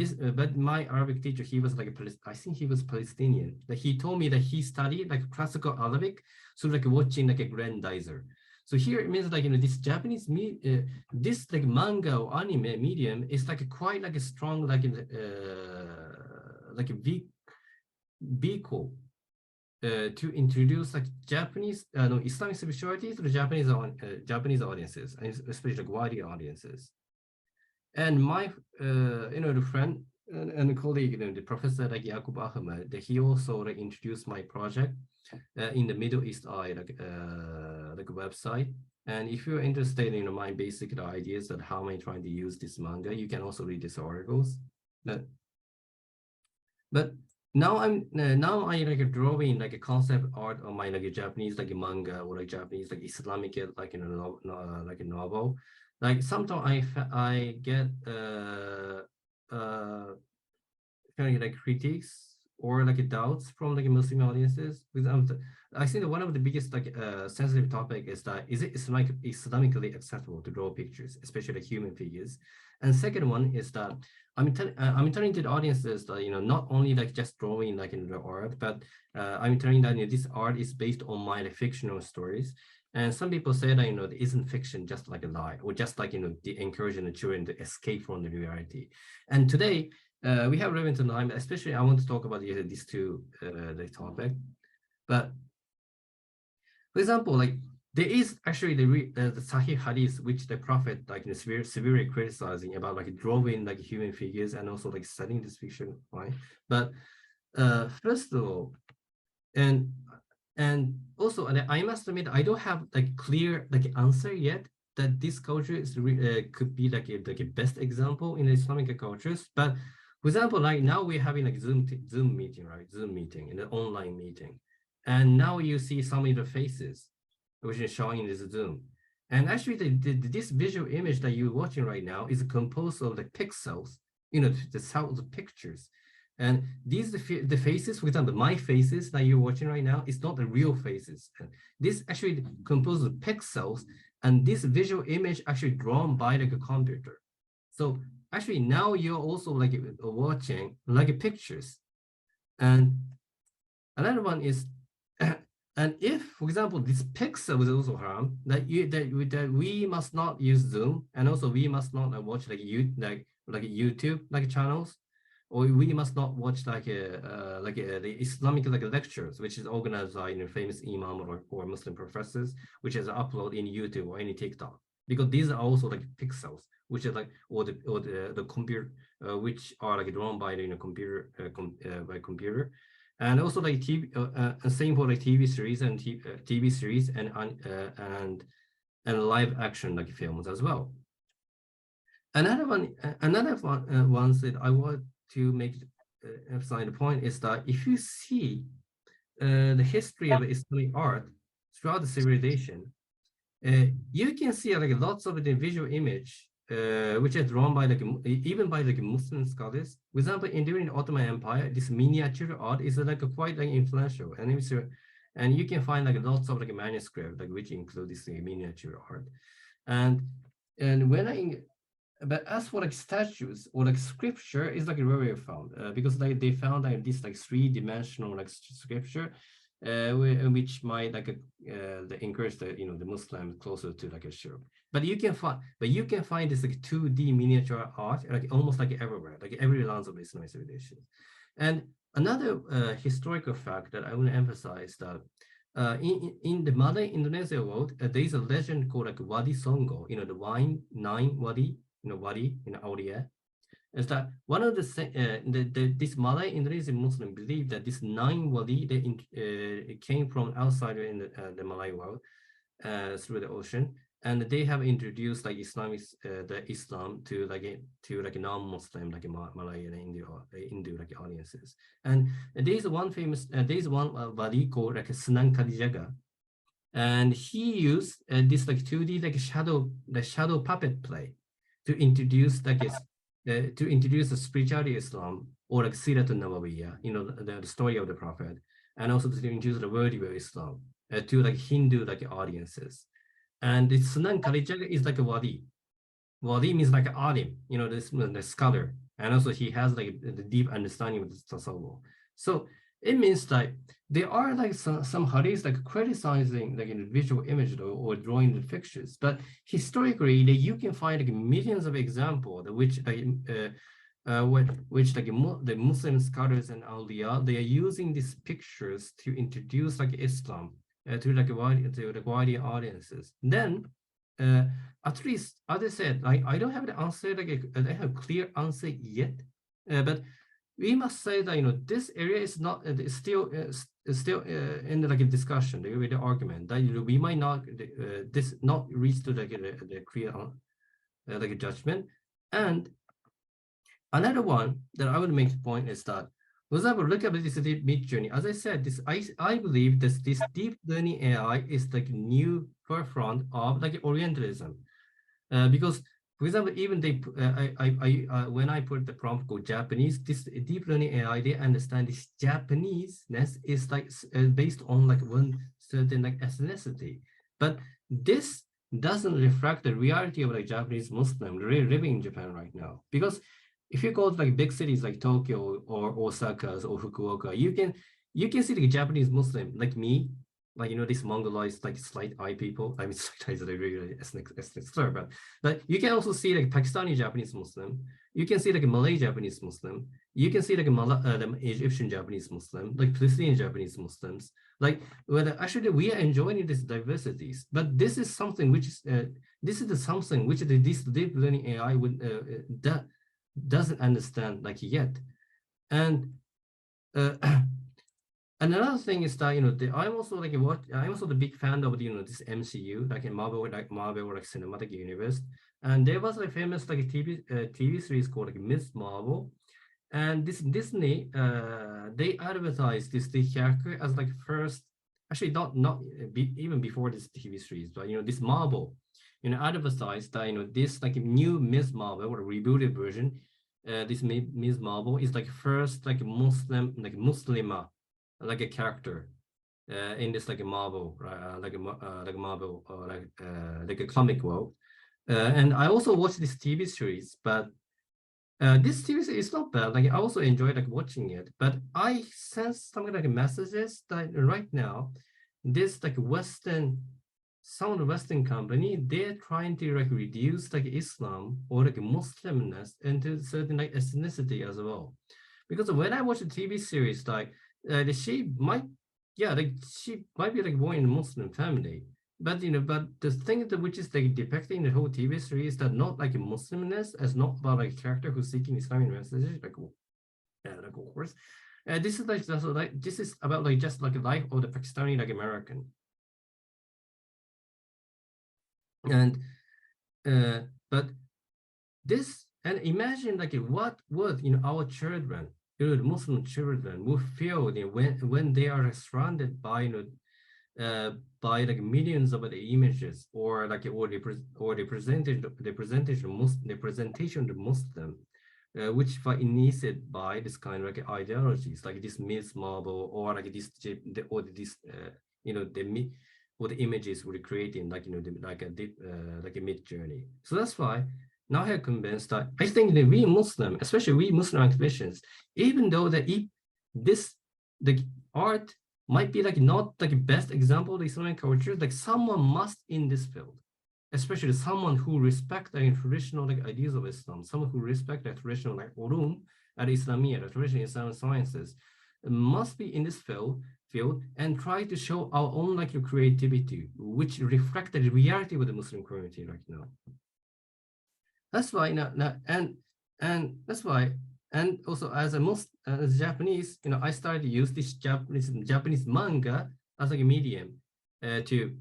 my Arabic teacher, he was like I think he was Palestinian. Like he told me that he studied like classical Arabic, so like watching like a Grandizer. So here it means like this Japanese this like manga or anime medium is like quite like a strong like a vehicle to introduce like Japanese, Islamic spirituality to the Japanese audiences, and especially like wider audiences. And my, the friend and colleague, the professor like Yaqub Ahmed, that he also like introduced my project in the Middle East Eye like website. And if you're interested in my basic ideas that how am I trying to use this manga, you can also read these articles. But now I like drawing like a concept art on my like a Japanese like a manga or like Japanese like Islamic like like a novel. Like sometimes I get kind of like critiques or like doubts from like Muslim audiences. Because I think that one of the biggest like sensitive topic is that is it Islamically acceptable to draw pictures, especially like human figures? And second one is that I'm telling to the audiences that not only like just drawing like in the art, but I'm telling that this art is based on my like, fictional stories. And some people say that it isn't fiction, just like a lie, or just like the encouraging the children to escape from the reality. And today we have limited time, especially I want to talk about these two the topic. But for example, like there is actually the Sahih Hadith, which the Prophet like severely criticizing about like drawing like human figures and also like studying this fiction, right? But first of all, and also, and I must admit, I don't have like clear like answer yet that this culture is could be like a best example in the Islamic cultures. But for example, like now we're having like Zoom meeting, right? Zoom meeting in an online meeting, and now you see some of the faces which is showing in this Zoom. And actually, this visual image that you're watching right now is composed of the pixels, the thousands of pictures. And these the faces, for example, my faces that you're watching right now is not the real faces. This actually composed of pixels and this visual image actually drawn by like a computer. So actually now you're also like watching like pictures. And another one is, and if, for example, this pixel is also harmed, that we must not use Zoom, and also we must not watch like YouTube like channels, or we must not watch the Islamic like lectures, which is organized by famous imam or Muslim professors, which is uploaded in YouTube or any TikTok, because these are also like pixels, which is like or the computer, which are like drawn by the computer by computer. And also like TV, same for like TV series and TV series and live action like films as well. Another one that I want to make emphasize the point is that if you see the history of Islamic art throughout the civilization, you can see like lots of the visual image which are drawn by like even by like Muslim scholars. For example, during the Ottoman Empire, this miniature art is like quite like influential, and you can find like lots of like manuscripts like which include this miniature art, and but as for like statues or like scripture is like very found because like they found like this like three-dimensional like scripture which might like encourage the the Muslims closer to like a shirk. But you can find this like 2D miniature art like almost like everywhere, like every lands of Islamic civilization. And another historical fact that I want to emphasize that in the modern Indonesia world, there is a legend called like Wadi Songo, the nine Wadi, Wadi in Aulia. Is that one of this Malay Indonesian Muslim believe that this 9 wali it came from outside in the Malay world through the ocean, and they have introduced like the Islam to like non-Muslim like Malay and Hindu like audiences. And there is one wali called like Senang Kalijaga, and he used this like 2D like shadow puppet play to introduce like the spirituality Islam, or like Siratun Nabawiyya, the story of the Prophet, and also to introduce the worldview of Islam to like Hindu like audiences. And the Sunan Kalijaga is like a wadi. Wadi means like alim, the scholar, and also he has like the deep understanding of the tasawwuf. So it means that there are like some hadiths like criticizing like visual image or drawing the pictures, but historically you can find like millions of examples which the Muslim scholars and awliya, they are using these pictures to introduce like Islam to like wide audiences. Then at least, as I said, I don't have the answer, like I don't have a clear answer yet, but we must say that this area is not still in the like a discussion, the argument that we might not this not reach to like the clear like a judgment. And another one that I would make the point is that, for example, look at this mid journey. As I said, I believe that this deep learning AI is like new forefront of like Orientalism, because. For example, even when I put the prompt called Japanese, this deep learning AI, they understand this Japanese-ness is like based on like one certain like ethnicity. But this doesn't reflect the reality of like Japanese Muslim really living in Japan right now. Because if you go to like big cities like Tokyo or Osaka or Fukuoka, you can see the Japanese Muslim like me, like this Mongoloid like slight eye people. I mean, slight eyes are really ethnic slur, but you can also see like Pakistani Japanese Muslim. You can see like a Malay Japanese Muslim. You can see like the Egyptian Japanese Muslim, like Palestinian Japanese Muslims. Like actually we are enjoying these diversities, but this is something which is something which this deep learning AI would doesn't understand like yet, and. Another thing is that I'm also the big fan of this MCU, like in Marvel like cinematic universe, and there was a famous like TV series called like Miss Marvel, and this Disney they advertised this character as like first, actually not even before this TV series, but this Marvel advertised that this like new Miss Marvel or rebooted version, this Miss Marvel is like first like Muslim like Muslima like a character in this like a Marvel, like a Marvel or like a comic world. And I also watched this TV series, but this TV series is not bad. Like I also enjoy like watching it, but I sense something like messages that right now, this like some of the Western company, they're trying to like reduce like Islam or like Muslimness into certain like ethnicity as well. Because when I watch a TV series, like she might, yeah, like she might be like born in a Muslim family, but but the thing that which is like depicting the whole TV series that not like a Muslimness as not about like a character who's seeking Islamic messages, like of course, this is like this is about like just like a life of the Pakistani like American, and but this and imagine like what would our children, the Muslim children, will feel when they are surrounded by by like millions of the images or like the presentation of the Muslim, which were initiated by this kind of like ideologies like this Miss Marvel or like this or this the or the images were creating like like a deep like a mid journey. So that's why now I'm convinced that I think that we Muslim, especially we Muslim academicians, even though that this the art might be like not like the best example of Islamic culture, like someone must in this field, especially someone who respect the traditional like ideas of Islam, someone who respect the traditional like ulum at Islamia, the traditional Islamic sciences, must be in this field and try to show our own like creativity, which reflect the reality of the Muslim community right now. That's why and that's why and also as a Japanese, I started to use this Japanese manga as like a medium to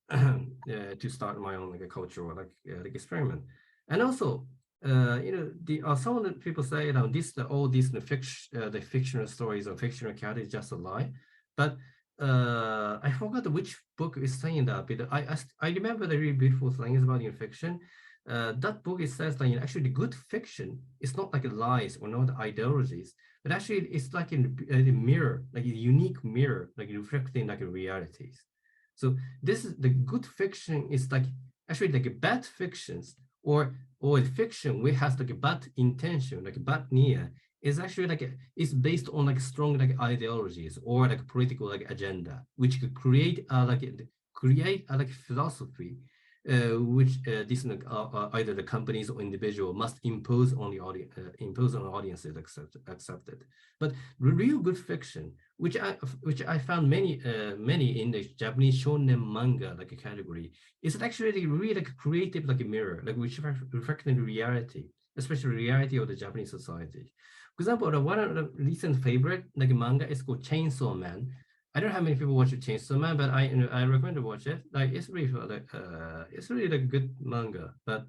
to start my own like a cultural like experiment. And also some of the people say all these the fictional stories or fictional characters is just a lie, but I forgot which book is saying that, but I remember the really beautiful things about fiction. That book, it says that actually the good fiction is not like lies or not ideologies, but actually it's like a mirror, like a unique mirror, like reflecting like realities. So this is the good fiction is like actually like bad fictions or fiction which has like a bad intention, like a bad nia, is actually like it's based on like strong like ideologies or like political like agenda, which could create create a like philosophy which this either the companies or individual must impose on the audience, impose on audiences accepted. But real good fiction, which I found many in the Japanese Shonen Manga like a category, is actually really like creative like a mirror, like which reflecting the reality, especially the reality of the Japanese society. For example, one of the recent favorite like manga is called Chainsaw Man. I don't know how many people watch Chainsaw Man, but I recommend to watch it. Like it's really like good manga. But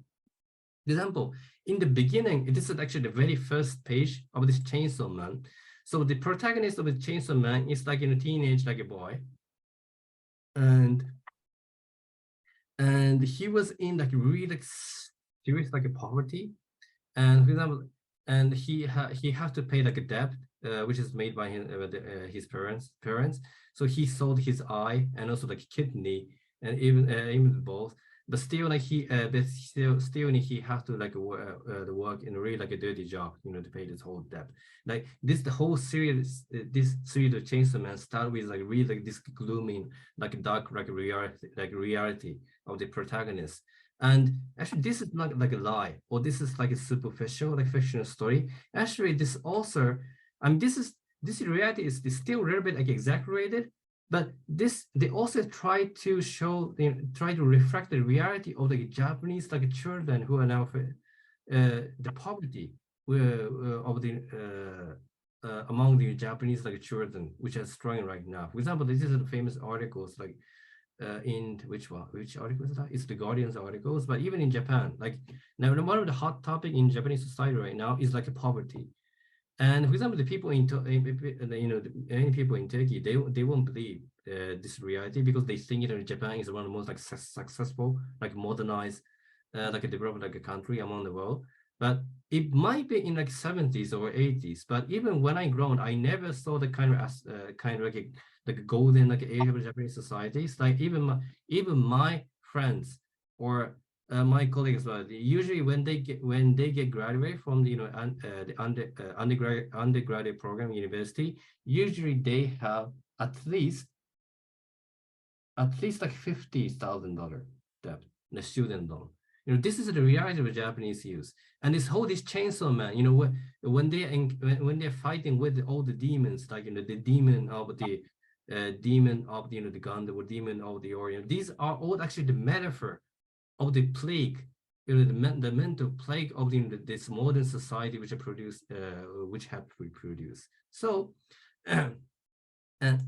for example, in the beginning, this is actually the very first page of this Chainsaw Man. So the protagonist of the Chainsaw Man is like a teenage like a boy, and he was in like really like serious like a poverty, and for example, and he had to pay like a debt which is made by his parents. So he sold his eye and also like kidney and even both. But still, like he has to like work in a really like a dirty job, to pay this whole debt. Like the whole series, this series of Chainsaw Man start with like really like this gloomy, like dark like reality of the protagonist. And actually, this is not like a lie, or this is like a superficial, like fictional story. Actually, this author, this reality is still a little bit like exaggerated, but they also try to show, try to reflect the reality of the Japanese like children who are now the poverty of the among the Japanese like children, which are struggling right now. For example, this is the famous articles like in which article is that? It's the Guardian's articles, but even in Japan, like now one of the hot topic in Japanese society right now is like a poverty. And for example, the people many people in Turkey, they won't believe this reality because they think Japan is one of the most like successful, like modernized, like a developed like a country among the world. but it might be in like 70s or 80s. But even when I grown, I never saw the kind of like a golden like age of Japanese societies. Like even my friends or my colleagues, usually when they get graduated from the undergraduate program university, usually they have at least like $50,000 debt, the student loan. This is the reality of Japanese youth. And this chainsaw man, when they're fighting with all the demons, like the demon of the the gun, the demon of the Orient. These are all actually the metaphor of the plague, the mental plague of this modern society which have reproduced. So, and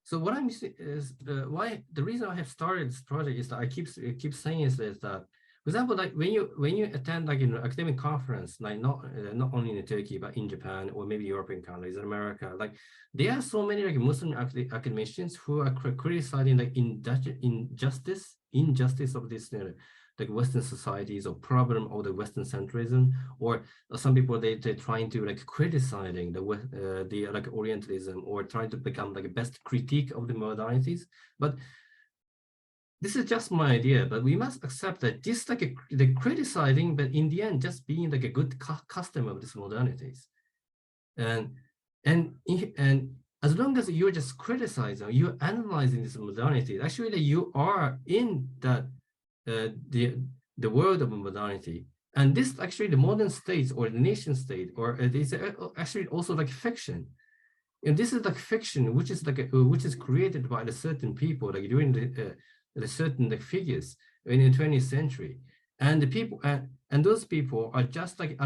so what I'm is why the reason I have started this project is that I keep saying is that, for example, like when you attend like academic conference, like not only in Turkey but in Japan or maybe European countries in America, like there are so many like Muslim academicians who are criticizing like injustice of this like Western societies or problem of the Western centrism, or some people they're trying to like criticizing the like Orientalism or trying to become like a best critique of the modernities. But this is just my idea, but we must accept that this like the criticizing, but in the end just being like a good customer of these modernities, and as long as you're just criticizing, you're analyzing this modernity, actually you are in that the world of modernity. And this actually the modern states or the nation state, or it is actually also like fiction. And this is like fiction, which is like which is created by a certain people, like during the certain like figures in the 20th century, and the people and those people are just like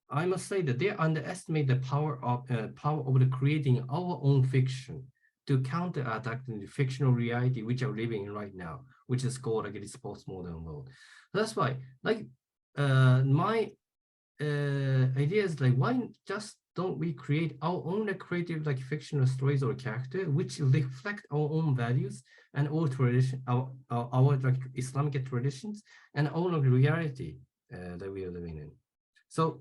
I must say that they underestimate the power of the creating our own fiction to counterattack the fictional reality which are living in right now, which is called like this postmodern world. That's why, like, my idea is like, why just don't we create our own like, creative like fictional stories or character which reflect our own values and our tradition, our like Islamic traditions and our like, reality that we are living in. So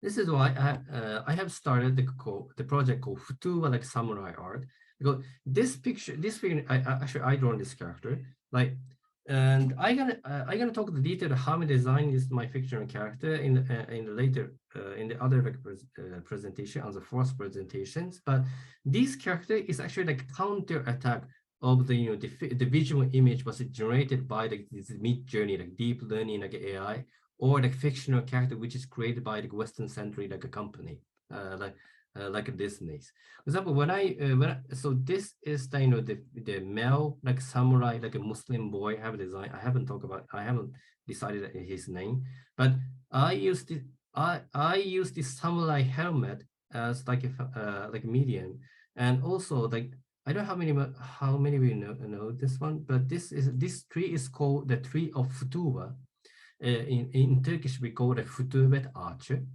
this is why I have started the project called Futuwwa, like samurai art, because this picture, I drawn this character, like, and I'm gonna talk the detail of how I designed this my fictional character in the later in the other like presentation on the fourth presentations. But this character is actually like counter attack of the the visual image was generated by this mid journey like deep learning like AI, or like fictional character which is created by the Western century like a company like a Disney's. For example, so this is the the male like samurai like a Muslim boy I have designed. I haven't decided his name, but I use this samurai helmet as like a like medium, and also like I don't know how many we know this one, but this tree is called the tree of Futuwwa. In Turkish, we call it Futuwwa archer.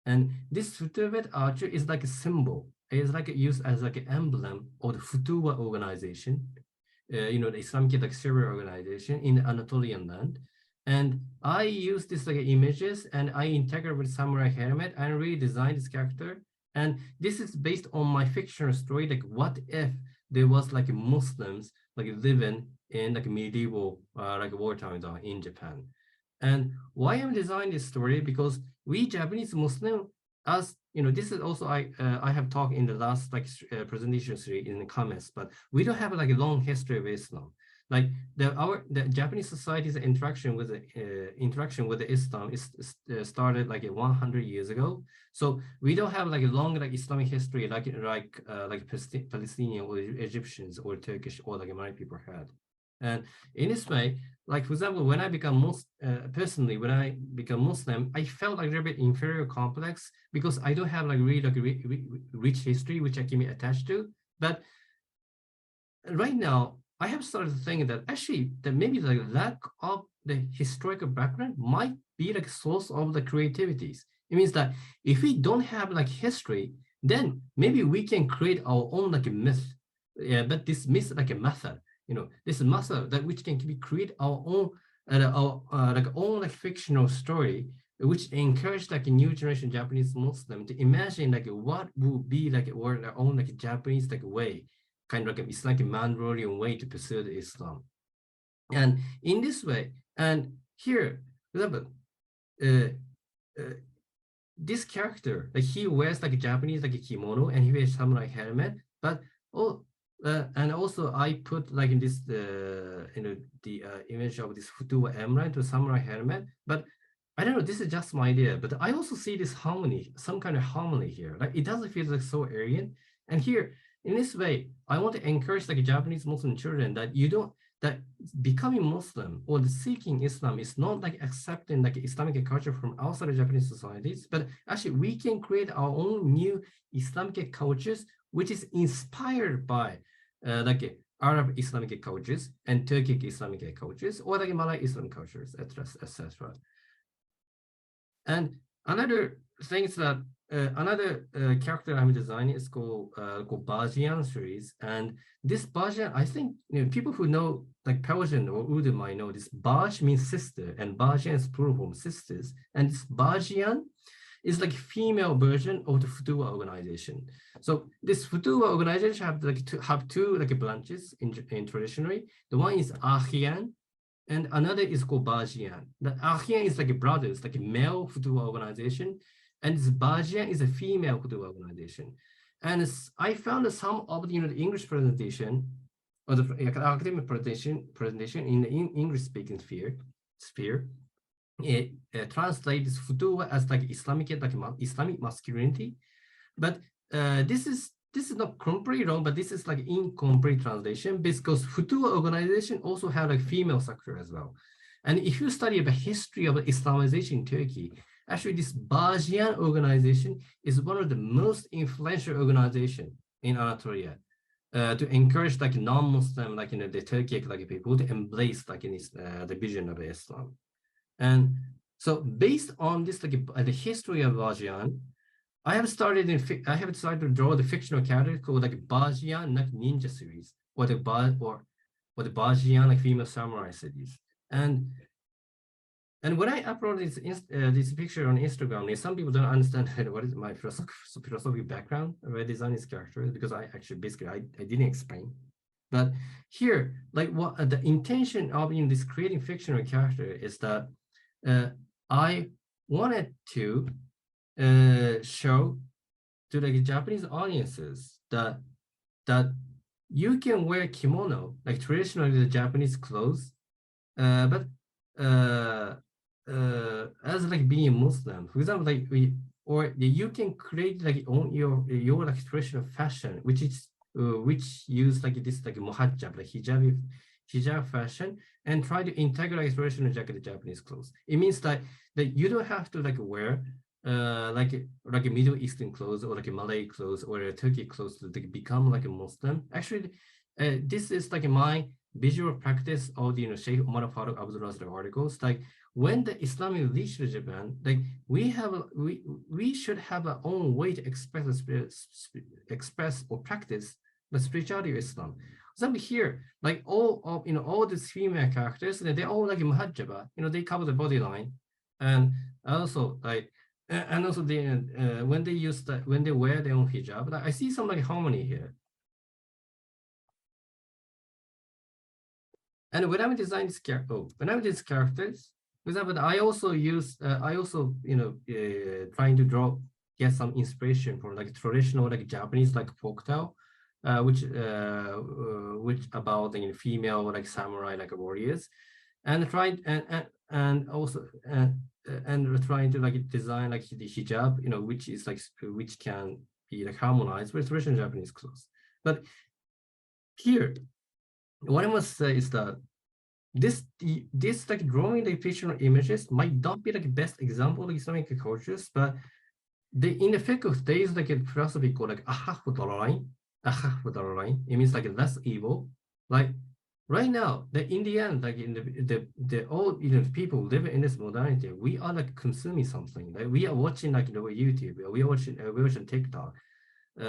And this Futuwwa archer is like a symbol. It's like used as like an emblem of the Futuwwa organization, the Islamic like Syria organization in the Anatolian land. And I use this like images and I integrate with samurai helmet and redesigned this character. And this is based on my fictional story. Like, what if there was like Muslims like living in like medieval like wartime in Japan? And why I'm designing this story, because we Japanese Muslim, as this is also I have talked in the last like presentation series in the comments, but we don't have like a long history of Islam. Like the Japanese society's interaction with the Islam is started like 100 years ago. So we don't have like a long like Islamic history like Palestinian or Egyptians or Turkish or like American people had. And in this way, like for example, when I become personally, when I become Muslim, I felt like a little bit inferior complex because I don't have like really like rich history which I can be attached to. But right now, I have started thinking that actually that maybe the lack of the historical background might be like source of the creativities. It means that if we don't have like history, then maybe we can create our own like a myth. Yeah, but this myth like a method. This method that which can create our own like own like fictional story, which encouraged like a new generation Japanese Muslim to imagine like what would be like or their own like Japanese like way, kind of like it's like a Mandalorian way to pursue the Islam. And in this way, and here, for example, this character, like he wears like a Japanese like a kimono and he wears samurai helmet, but and also I put like in this the image of this Futuwwa emerald to samurai helmet, but I don't know, this is just my idea, but I also see this harmony, some kind of harmony here. Like it doesn't feel like so arrogant. And here, in this way, I want to encourage like Japanese Muslim children that that becoming Muslim or the seeking Islam is not like accepting like Islamic culture from outside of Japanese societies, but actually we can create our own new Islamic cultures, which is inspired by like Arab Islamic cultures and Turkic Islamic cultures, or like Malay Islam cultures, etc. And another thing is that another character I'm designing is called Bajian series. And this Bajian, I think people who know like Persian or Urdu might know this. Baj means sister, and Bajian is plural form sisters. And this Bajian is like female version of the Futuwwa organization. So this Futuwwa organization have two like branches in traditionally. The one is Ahian, and another is called Bajian. The Ahian is like a brothers, like a male Futuwwa organization, and this Bajian is a female Futuwwa organization. And I found some of the English presentation or the academic presentation in the English speaking sphere. It translates Futuwwa as like Islamic masculinity, but this is not completely wrong, but this is like incomplete translation because Futuwwa organization also have like female sector as well. And if you study the history of Islamization in Turkey, actually this Bajian organization is one of the most influential organization in Anatolia to encourage like non-Muslim, like the Turkic like people to embrace like in this, the vision of Islam. And so based on this like the history of Bajian, I have started to draw the fictional character called like Bajian like ninja series, or the Bajian like female samurai series. And when I upload this picture on Instagram, some people don't understand what is my philosophical background when I design this character, because I didn't explain. But here, like what the intention of this creating fictional character is that I wanted to show to the Japanese audiences that you can wear kimono, like traditionally the Japanese clothes, but as like being Muslim, for example, like you can create like your like traditional fashion, which use like this like muhajjab, like hijab fashion, and try to integrate traditional Japanese clothes. It means that you don't have to like wear like a Middle Eastern clothes or like a Malay clothes or a Turkey clothes to like become like a Muslim. Actually, this is like my visual practice of the Sheikh Omar Farooq Abdul articles. Like when the Islamic reached Japan, like we should have our own way to express or practice the spirituality of Islam. For example, here, like all of all these female characters, they're all like muhajjaba. They cover the body line, and also like. And also when they wear their own hijab, like I see some like harmony here. And when I'm designing this characters, for example, I also trying to get some inspiration from like traditional like Japanese like folktale, which about the female like samurai like warriors, and trying to like design like the hijab, which can be like harmonized with traditional Japanese clothes. But here, what I must say is that this like drawing the fictional images might not be like best example of Islamic cultures, but in the fiqh there is like a philosophy called like ahaf darain. It means like less evil. Like right now, in the end, like in the all people living in this modernity, we are like consuming something. Like we are watching like YouTube, we are watching TikTok,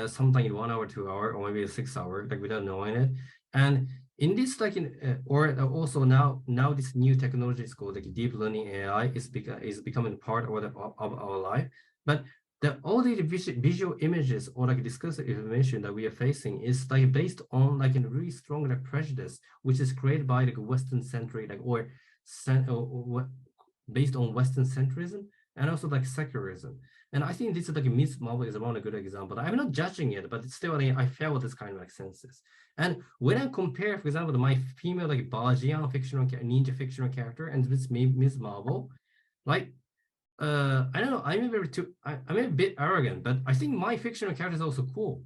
something in 1 hour, 2 hour, or maybe 6 hours, like without knowing it. And in this or also now this new technology is called like deep learning AI is becoming part of our life. But all the visual images or like discursive information that we are facing is like based on like a really strong like prejudice, which is created by like Western centric or based on Western centrism and also like secularism. And I think this is like Miss Marvel is one a good example. I'm not judging it, but it's still I felt this kind of like senses. And when I compare, for example, my female like Bajian fictional ninja fictional character and this Miss Marvel, like I don't know, I'm a bit arrogant, but I think my fictional character is also cool.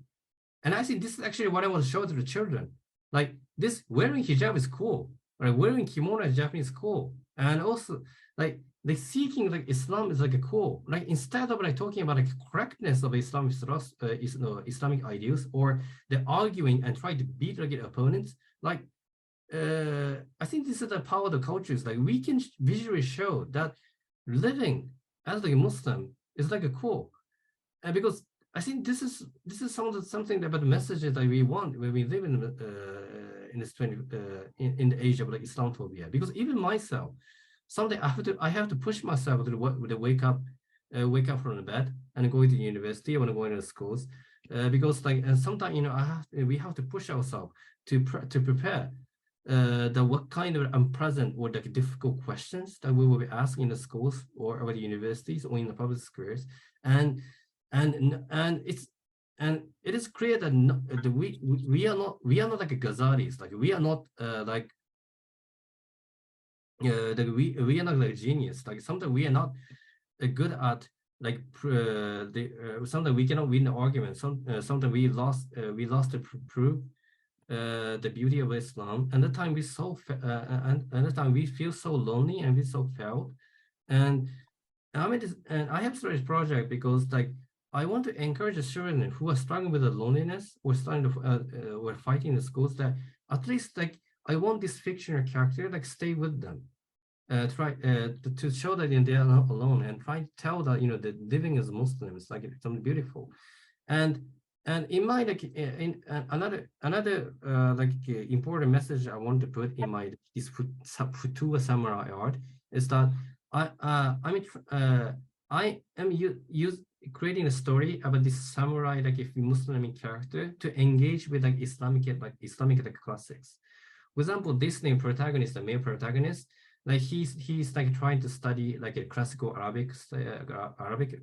And I think this is actually what I want to show to the children. Like this wearing hijab is cool, right? Wearing kimono in Japanese is cool. And also like the seeking like Islam is like a cool. Like instead of like talking about like correctness of Islamic Islamic ideals or the arguing and try to beat like opponents, like I think this is the power of the cultures. Like we can visually show that living as like a Muslim is like a cool. And because I think this is something about the messages that we want when we live in this in the age of like Islamophobia. Because even myself, someday I have to push myself to wake up from the bed and go to university. I want to go into schools because like and sometimes we have to push ourselves to prepare what kind of unpleasant or like difficult questions that we will be asking in the schools or the universities or in the public schools and it is clear that we are not like Ghazalis, like we are not like we are not like genius, like sometimes we are not good at like sometimes we cannot win the argument, sometimes we lost to prove the beauty of Islam, and the time we and the time we feel so lonely and we so failed. And I mean and I have started this project because like I want to encourage the children who are struggling with the loneliness or or fighting in the schools that at least like I want this fictional character like stay with them, try to show that they are not alone and try to tell that that living as Muslims like it's something beautiful. And in my like in another like important message I want to put in my this Futuwwa samurai art is that I am creating a story about this samurai like if Muslim character to engage with like Islamic like classics. For example, this name protagonist, the male protagonist, like he's like trying to study like a classical Arabic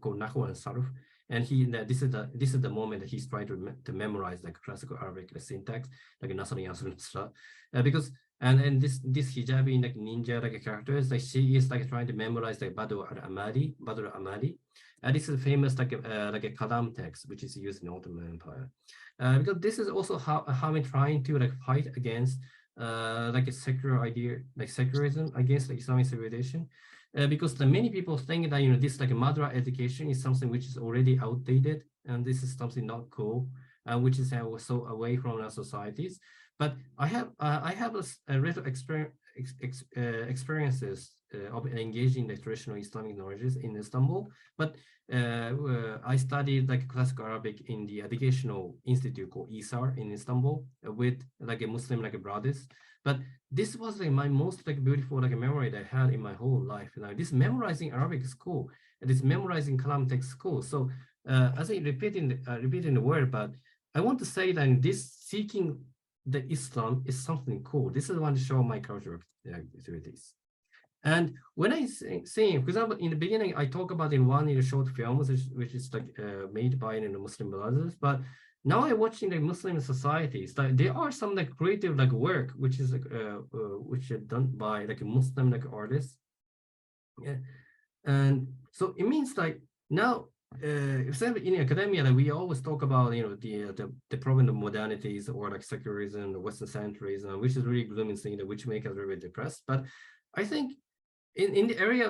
called Nahwu and Sarf, and this is the moment that he's trying to memorize like classical Arabic syntax like Nasr Yansur because and this hijabi like ninja like characters, like she is like trying to memorize like Badr al-Amadi, and this is famous like a Kalam text which is used in Ottoman Empire, because this is also how I'm trying to like fight against like a secular idea, like secularism against like Islamic civilization, because the many people think that this like Madra education is something which is already outdated and this is something not cool, which is so away from our societies. But I have a little experiences of engaging the traditional Islamic knowledges in Istanbul, but I studied like classical Arabic in the educational institute called ISAR in Istanbul with like a Muslim like brothers. But this was like my most like beautiful like memory that I had in my whole life. This memorizing Arabic is cool. This memorizing Kalam text is cool. So as I repeating the word, but I want to say that this seeking the Islam is something cool. This is one to show my cultural activities. And when I say, for example, in the beginning, I talk about in one short film, which is like made by the Muslim brothers, but now I'm watching the Muslim societies. Like there are some like creative like work which is like which is done by like a Muslim like artists. Yeah, and so it means like now in academia, like we always talk about the problem of modernities or like secularism, the Western centrism, which is really gloomy thing that which make us very depressed. But I think in the area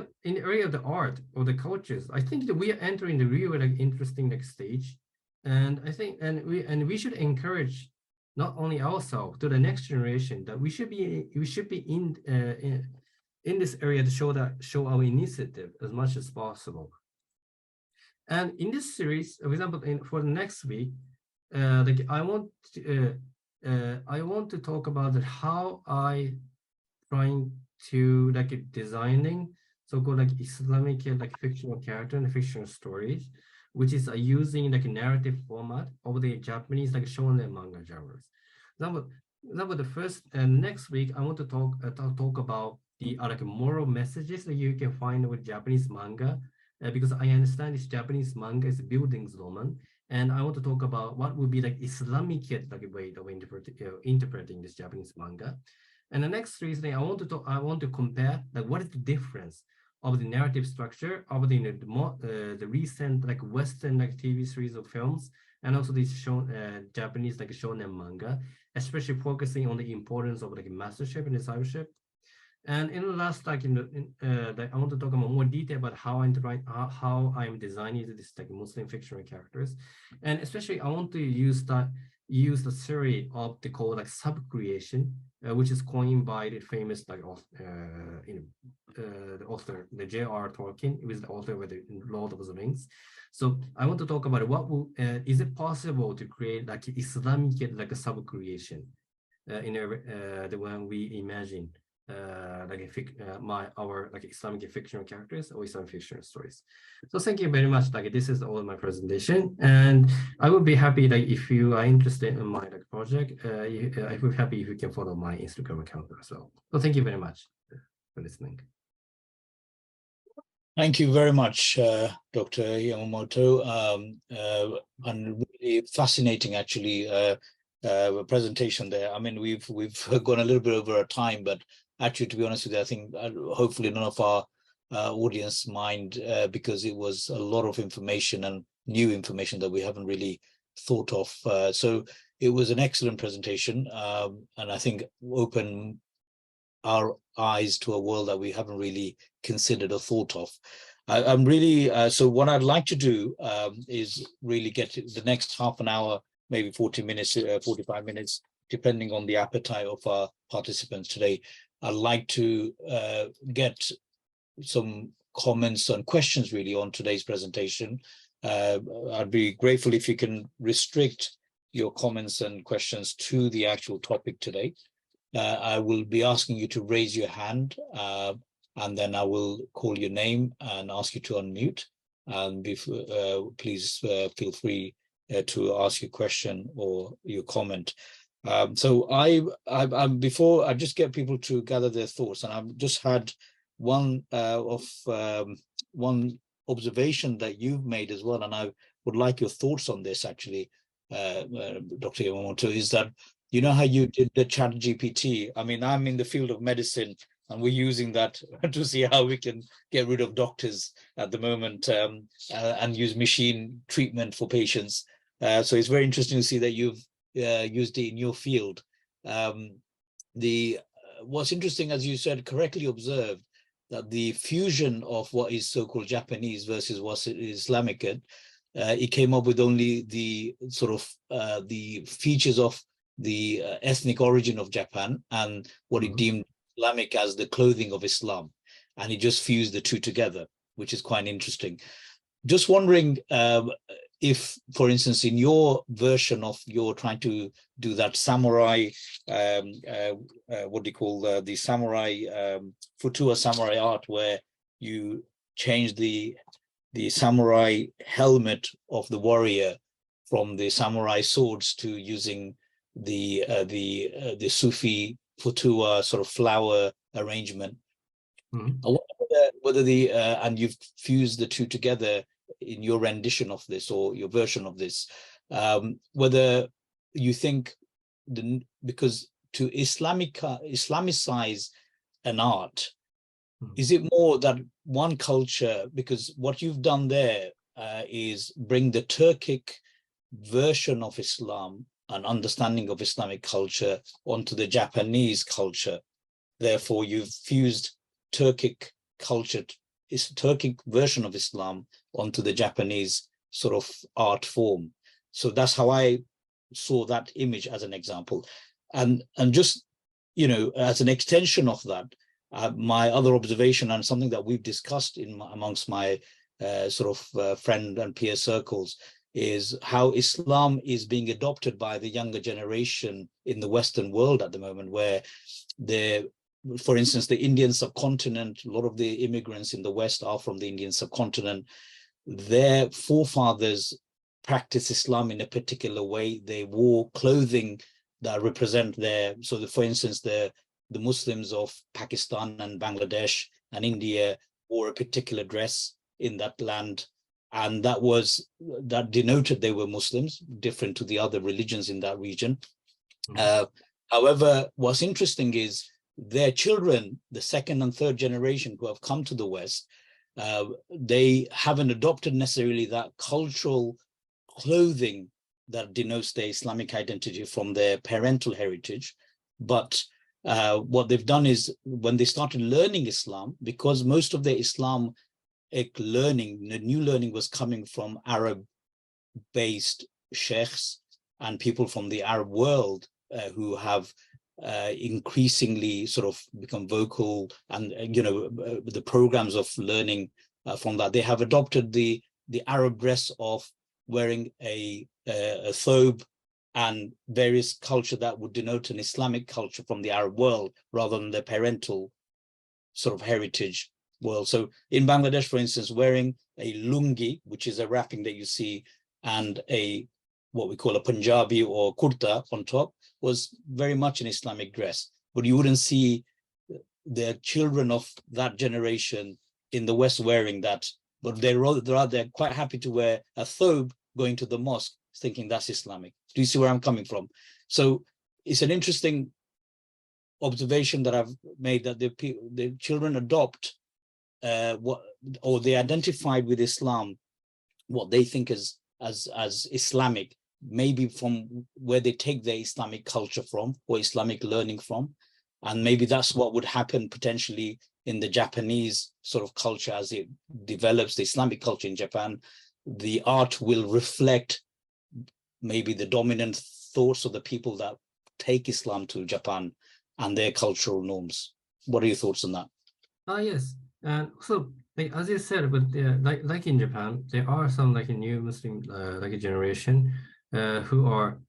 of the art or the cultures, I think that we are entering the real like interesting like stage, and I think and we should encourage not only ourselves to the next generation that we should be in this area to show our initiative as much as possible. And in this series, for example, for the next week, like I want I want to talk about how I trying to like designing so-called like Islamic like fictional character and fictional stories, which is using like a narrative format of the Japanese like shonen manga genres. That was the first. And next week I want to talk about the like moral messages that you can find with Japanese manga, because I understand this Japanese manga is a Bildungsroman, and I want to talk about what would be like Islamicate like way of interpreting this Japanese manga. And the next reason I want to compare like what is the difference of the narrative structure of the recent like Western like TV series or films, and also these Japanese like shonen manga, especially focusing on the importance of like mastership and discipleship. And in the last like like, I want to talk about more detail about how I'm designing this like Muslim fictional characters, and especially I want to use the theory of the called like sub-creation, which is coined by the famous like the author, the J.R. Tolkien. It was the author with the Lord of the Rings. So I want to talk about is it possible to create like Islamic like a sub-creation the one we imagine our like Islamic fictional characters or Islamic fictional stories. So thank you very much. Like this is all my presentation, and I would be happy like if you are interested in my like project. I would be happy if you can follow my Instagram account as well. So thank you very much for listening. Thank you very much, Dr. Yamamoto, and really fascinating, actually, presentation there. I mean, we've gone a little bit over our time, but actually, to be honest with you, I think hopefully none of our audience mind, because it was a lot of information and new information that we haven't really thought of. So it was an excellent presentation, and I think opened our eyes to a world that we haven't really considered or thought of. I'm really, so what I'd like to do is really get the next half an hour, maybe 40 minutes, 45 minutes, depending on the appetite of our participants today. I'd like to get some comments and questions really on today's presentation. I'd be grateful if you can restrict your comments and questions to the actual topic today. I will be asking you to raise your hand, and then I will call your name and ask you to unmute. And please feel free to ask your question or your comment. So I'm before I just get people to gather their thoughts, and I've just had one observation that you've made as well, and I would like your thoughts on this actually, Dr. Yamamoto, is that you know how you did the chat GPT? I mean, I'm in the field of medicine, and we're using that to see how we can get rid of doctors at the moment, and use machine treatment for patients. So it's very interesting to see that you've used it in your field. What's interesting, as you said, correctly observed, that the fusion of what is so-called Japanese versus what is Islamic, it came up with only the sort of the features of the ethnic origin of Japan and what it deemed Islamic as the clothing of Islam, and it just fused the two together, which is quite interesting. Just wondering if, for instance, in your version of you're trying to do that samurai, what do you call the samurai, Futuwwa samurai art, where you change the samurai helmet of the warrior from the samurai swords to using the Sufi Futuwwa sort of flower arrangement. I wonder whether and you've fused the two together in your rendition of this or your version of this, whether you think because to Islamicize an art, is it more that one culture, because what you've done there is bring the Turkic version of Islam and understanding of Islamic culture onto the Japanese culture. Therefore, you've fused Turkic culture, Turkic version of Islam onto the Japanese sort of art form. So that's how I saw that image as an example. And just, you know, as an extension of that, my other observation and something that we've discussed amongst my sort of friend and peer circles is how Islam is being adopted by the younger generation in the Western world at the moment, where for instance, the Indian subcontinent, a lot of the immigrants in the West are from the Indian subcontinent. Their forefathers practiced Islam in a particular way. They wore clothing that represent for instance, the Muslims of Pakistan and Bangladesh and India wore a particular dress in that land. And that denoted they were Muslims, different to the other religions in that region. However, what's interesting is their children, the second and third generation who have come to the West, they haven't adopted necessarily that cultural clothing that denotes their Islamic identity from their parental heritage. But what they've done is when they started learning Islam, because most of their Islamic learning, the new learning was coming from Arab-based sheikhs and people from the Arab world who have increasingly sort of become vocal, and the programs of learning from that, they have adopted the Arab dress of wearing a thobe and various culture that would denote an Islamic culture from the Arab world rather than their parental sort of heritage world. So in Bangladesh, for instance, wearing a lungi, which is a wrapping that you see, and what we call a Punjabi or kurta on top, was very much an Islamic dress. But you wouldn't see the children of that generation in the West wearing that, but they're quite happy to wear a thobe going to the mosque, thinking that's Islamic. Do you see where I'm coming from? So it's an interesting observation that I've made, that the children adopt they identified with Islam, what they think as Islamic, maybe from where they take their Islamic culture from or Islamic learning from. And maybe that's what would happen potentially in the Japanese sort of culture as it develops, the Islamic culture in Japan. The art will reflect maybe the dominant thoughts of the people that take Islam to Japan and their cultural norms. What are your thoughts on that? Yes. And so, as you said, but like in Japan, there are some new Muslim generation who are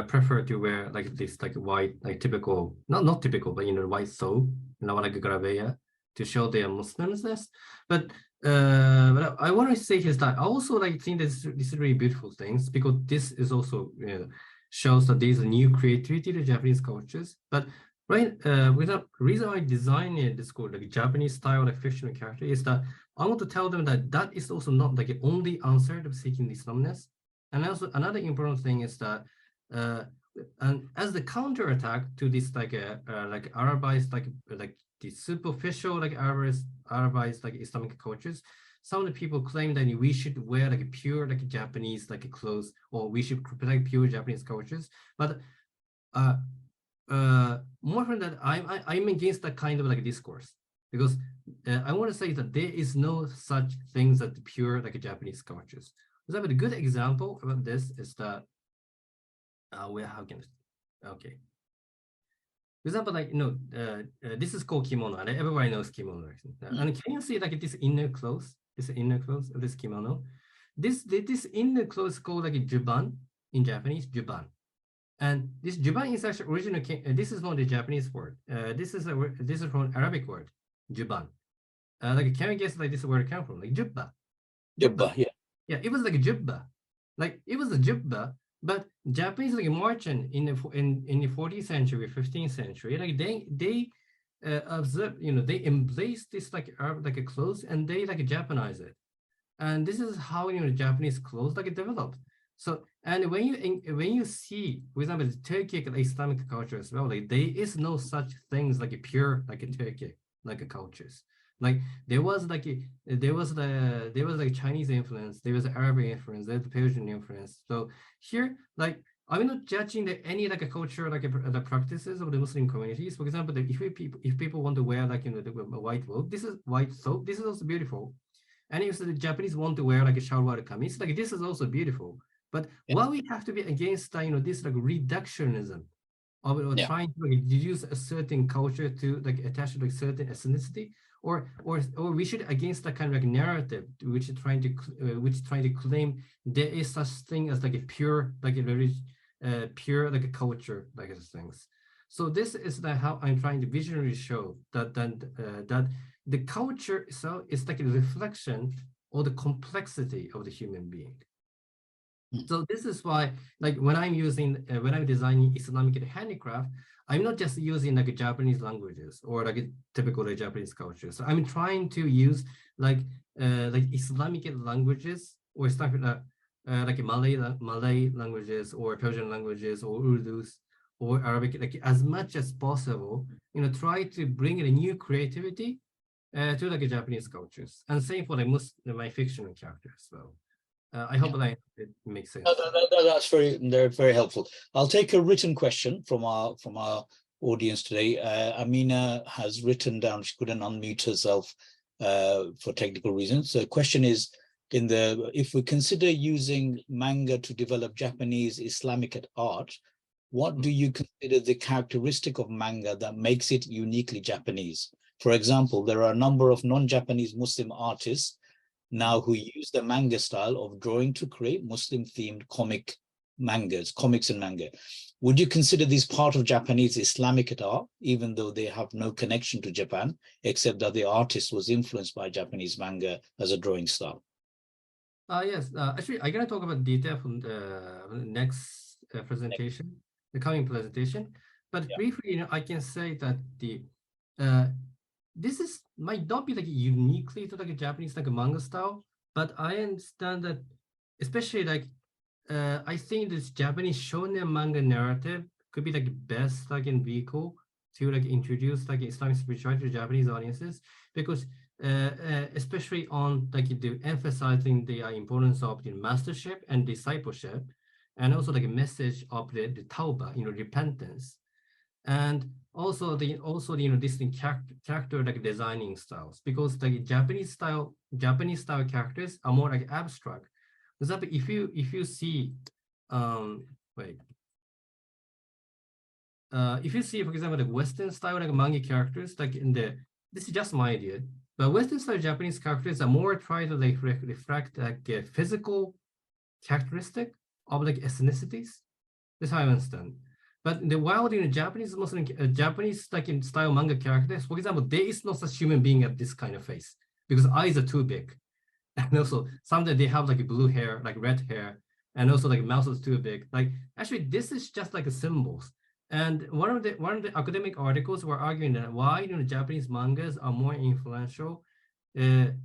prefer to wear this white, typical, not typical, but white thobe, like graveya, to show their Muslimness. But I want to say is that I also think this is really beautiful things, because this is also shows that there's a new creativity to Japanese cultures. But without reason I designed this called Japanese style fictional character is that I want to tell them that is also not the only answer to seeking Islamness. And also another important thing is that and as the counterattack to this Arabized the superficial Arabized Islamic cultures, some of the people claim that we should wear pure Japanese clothes, or we should protect pure Japanese cultures. But more than that, I'm against that kind of discourse, because I want to say that there is no such things as pure Japanese cultures. So a good example about this is that okay. For example, this is called kimono, and everybody knows kimono. And can you see this inner clothes of this kimono? This inner clothes called juban in Japanese, juban. And this juban is actually originally this is not a Japanese word. This is from Arabic word, juban. Can you guess this word come from? Jubba. Jubba, yeah. Yeah, it was jubba. It was a jubba, but Japanese merchant in the 14th century, 15th century, they observe, they embrace this Arab clothes, and they Japanize it. And this is how Japanese clothes developed. So, and when you see, for example, the Turkic Islamic culture as well, there is no such things pure Turkic cultures. There was Chinese influence, there was Arabic influence, there's the Persian influence. So here, I'm not judging any culture the practices of the Muslim communities. For example, if people want to wear the white robe, this is white soap, this is also beautiful. And if the Japanese want to wear shalwar kameez, this is also beautiful. But what we have to be against, this reductionism, or trying to like, deduce a certain culture to like attach to like certain ethnicity, or we should against that kind of like narrative which is trying to claim there is such thing as like a pure like a very pure like a culture like these things. So this is how I'm trying to visually show that that the culture itself is like a reflection of the complexity of the human being. So this is why, like when I'm designing Islamic handicraft, I'm not just using like Japanese languages or like a typical Japanese culture. So I'm trying to use like Islamic languages or stuff like Malay languages or Persian languages or Urdu's or Arabic, like as much as possible, try to bring in a new creativity to like Japanese cultures, and same for like my fictional characters as well. I hope that it makes sense. That's very helpful. I'll take a written question from our audience today. Amina has written down, she couldn't unmute herself for technical reasons. So the question is, if we consider using manga to develop Japanese Islamicate art, what do you consider the characteristic of manga that makes it uniquely Japanese? For example, there are a number of non-Japanese Muslim artists now who use the manga style of drawing to create Muslim-themed comics and manga. Would you consider these part of Japanese Islamicate art, even though they have no connection to Japan, except that the artist was influenced by Japanese manga as a drawing style? Yes, actually, I'm going to talk about detail from the next presentation, the coming presentation. But briefly, I can say that this might not be like uniquely to like a Japanese like a manga style, but I understand that, especially like I think this Japanese shonen manga narrative could be like the best like in vehicle to like introduce like Islamic spirituality to Japanese audiences, because especially on like the emphasizing the importance of the mastership and discipleship, and also like a message of the tauba, repentance, and also the distinct character like designing styles, because the Japanese style characters are more like abstract. For example, if you see if you see, for example, the Western style like manga characters, like this is just my idea, but Western style Japanese characters are more trying to like reflect like a physical characteristic of like ethnicities. That's how I understand. But while in Japanese Muslim Japanese like in style manga characters, for example, there is no such human being at this kind of face because eyes are too big, and also sometimes they have like blue hair, like red hair, and also like mouth is too big. Like actually, this is just like a symbols. And one of the academic articles were arguing that why Japanese mangas are more influential than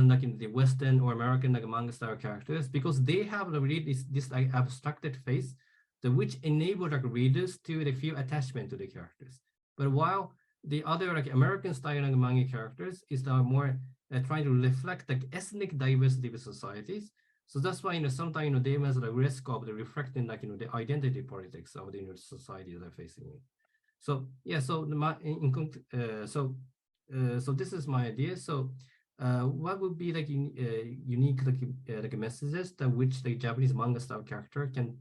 like in the Western or American like manga style characters, because they have really this like abstracted face, which enable like readers to feel attachment to the characters. But while the other like American style like manga characters is more trying to reflect like ethnic diversity of societies. So that's why sometimes they have the risk of reflecting like the identity politics of the society they're facing. So yeah, so so this is my idea. So what would be like unique like messages that which the Japanese manga style character can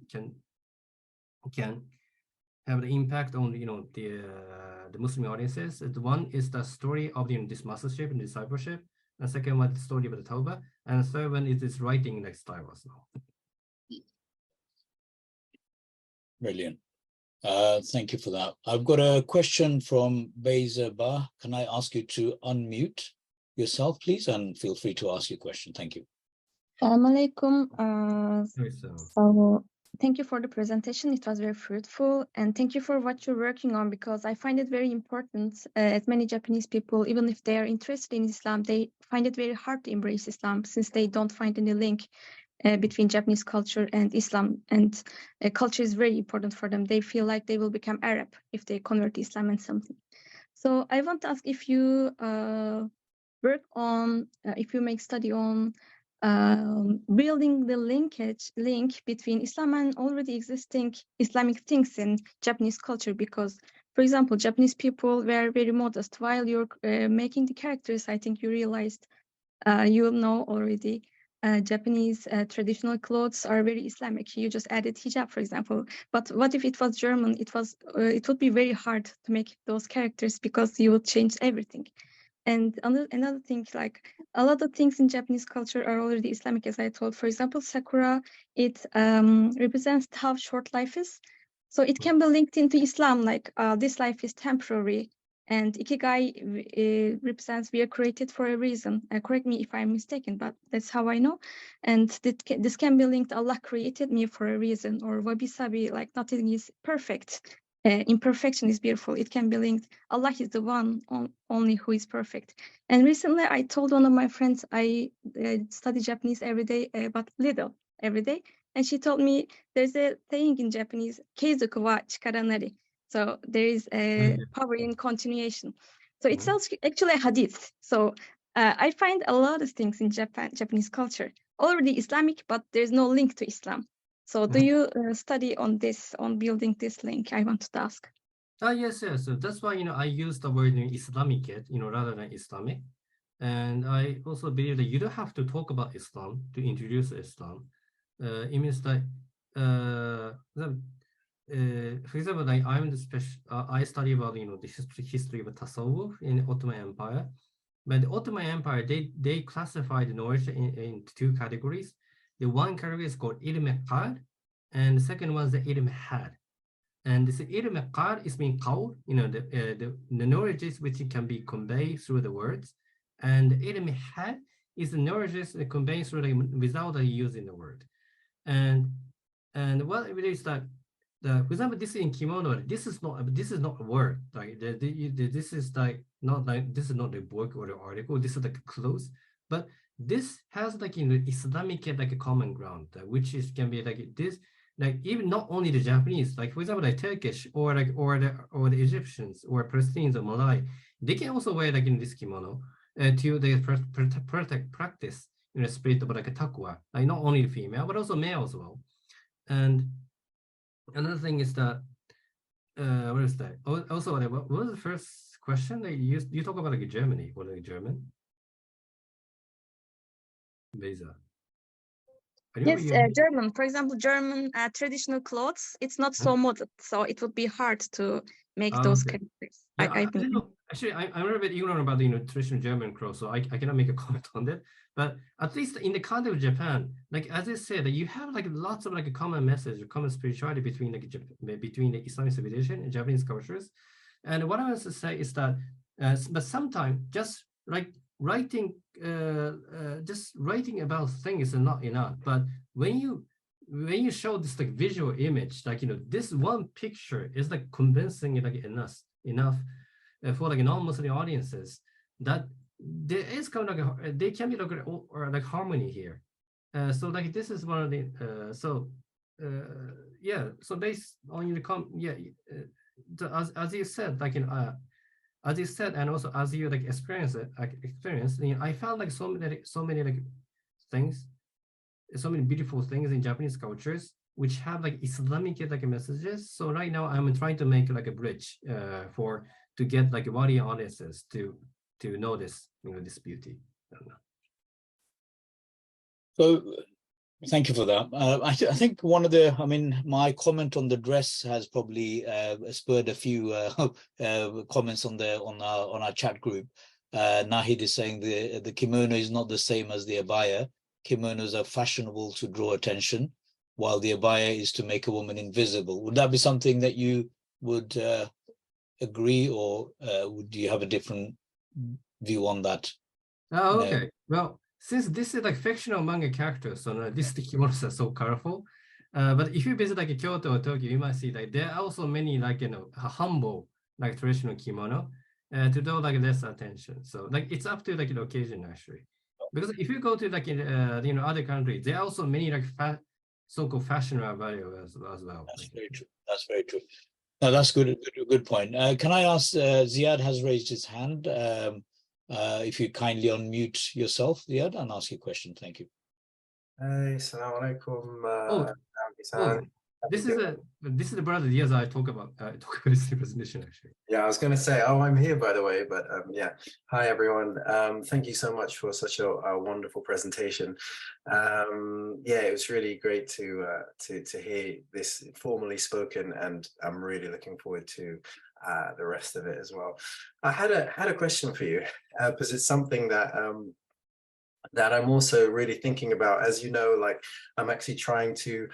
have the impact on the Muslim audiences? The one is the story of this mastership and discipleship. The second one is the story of the Tauba, and the third one is this writing like style as well. Brilliant. Thank you for that. I've got a question from Beza Ba. Can I ask you to unmute yourself, please, and feel free to ask your question. Thank you. Assalamu alaikum. So thank you for the presentation. It was very fruitful, and thank you for what you're working on, because I find it very important. As many Japanese people, even if they are interested in Islam, they find it very hard to embrace Islam since they don't find any link between Japanese culture and Islam, and culture is very important for them. They feel like they will become Arab if they convert to Islam and something. So I want to ask if you work on, if you make study on building the link between Islam and already existing Islamic things in Japanese culture, because, for example, Japanese people were very modest. While you're making the characters, I think you realized, you know already, Japanese traditional clothes are very Islamic. You just added hijab, for example. But what if it was German? It would be very hard to make those characters because you would change everything. And another thing, like a lot of things in Japanese culture are already Islamic, as I told. For example, Sakura, it represents how short life is. So it can be linked into Islam, like this life is temporary. And Ikigai represents we are created for a reason. Correct me if I'm mistaken, but that's how I know. And this can be linked, Allah created me for a reason, or wabi-sabi, like nothing is perfect. Imperfection is beautiful. It can be linked. Allah is the one only who is perfect. And recently I told one of my friends I study Japanese every day, but little every day. And she told me there's a saying in Japanese, keizoku wa chikaranari. So there is a power in continuation. So it's actually a hadith. So I find a lot of things in Japanese culture, already Islamic, but there's no link to Islam. So do you study on this, on building this link? I wanted to ask. Yes. So that's why, I use the word Islamicate, rather than Islamic. And I also believe that you don't have to talk about Islam to introduce Islam. It means that, for example, like I study about, the history of Tasawwuf in Ottoman Empire. But the Ottoman Empire, they classified knowledge in two categories. The one category is called ilm qad, and the second one is the ilm had. And this ilm qad is being qawl, the knowledges which can be conveyed through the words, and ilm had is the knowledges conveyed through without using the word. And what it is that, for example, this in kimono, this is not a word. Like this is not the book or the article. This is like clothes, but this has Islamic like a common ground, which can be like this. Like even not only the Japanese, like for example, like Turkish or the Egyptians or Palestinians or Malay, they can also wear in this kimono to practice spirit of like a taqwa, like not only the female but also male as well. And another thing is that what is that? Also, what was the first question that you talk about Germany or German? Visa. Yes, German. For example, German traditional clothes. It's not so modern, so it would be hard to make those characters. Yeah, actually, I'm a little bit ignorant about the traditional German clothes, so I cannot make a comment on that. But at least in the context of Japan, like as I said, you have lots of a common message, common spirituality between the Islamic civilization and Japanese cultures. And what I want to say is that, but sometimes just writing about things is not enough. But when you show this visual image, this one picture is convincing enough for non-Muslim audiences, that there is kind of they can be harmony here. So this is one of the so based on as you said, as you said, and also as you experience, I found so many things, so many beautiful things in Japanese cultures which have Islamic messages. So right now I'm trying to make a bridge to get body audiences to notice this beauty. So thank you for that. I think my comment on the dress has probably spurred a few comments on our chat group. Nahid is saying the kimono is not the same as the abaya. Kimonos are fashionable to draw attention, while the abaya is to make a woman invisible. Would that be something that you would agree, or do you have a different view on that? Oh, okay. Well, since this is fictional manga characters, so these kimonos are so colorful. But if you visit Kyoto or Tokyo, you might see there are also many humble traditional kimono to draw less attention. So it's up to the occasion actually. Because if you go to other countries, there are also many so-called fashion value as well. That's very true. That's very true. No, that's good point. Can I ask, Ziad has raised his hand. If you kindly unmute yourself, Ziad, and ask your question. Thank you. Assalamu alaikum. This is the brother Diaz I talk about this presentation actually. Yeah, I was going to say, oh, I'm here by the way, but yeah. Hi everyone. Thank you so much for such a wonderful presentation. Yeah, it was really great to hear this formally spoken, and I'm really looking forward to the rest of it as well. I had a question for you because it's something that that I'm also really thinking about. As you know, like I'm actually trying to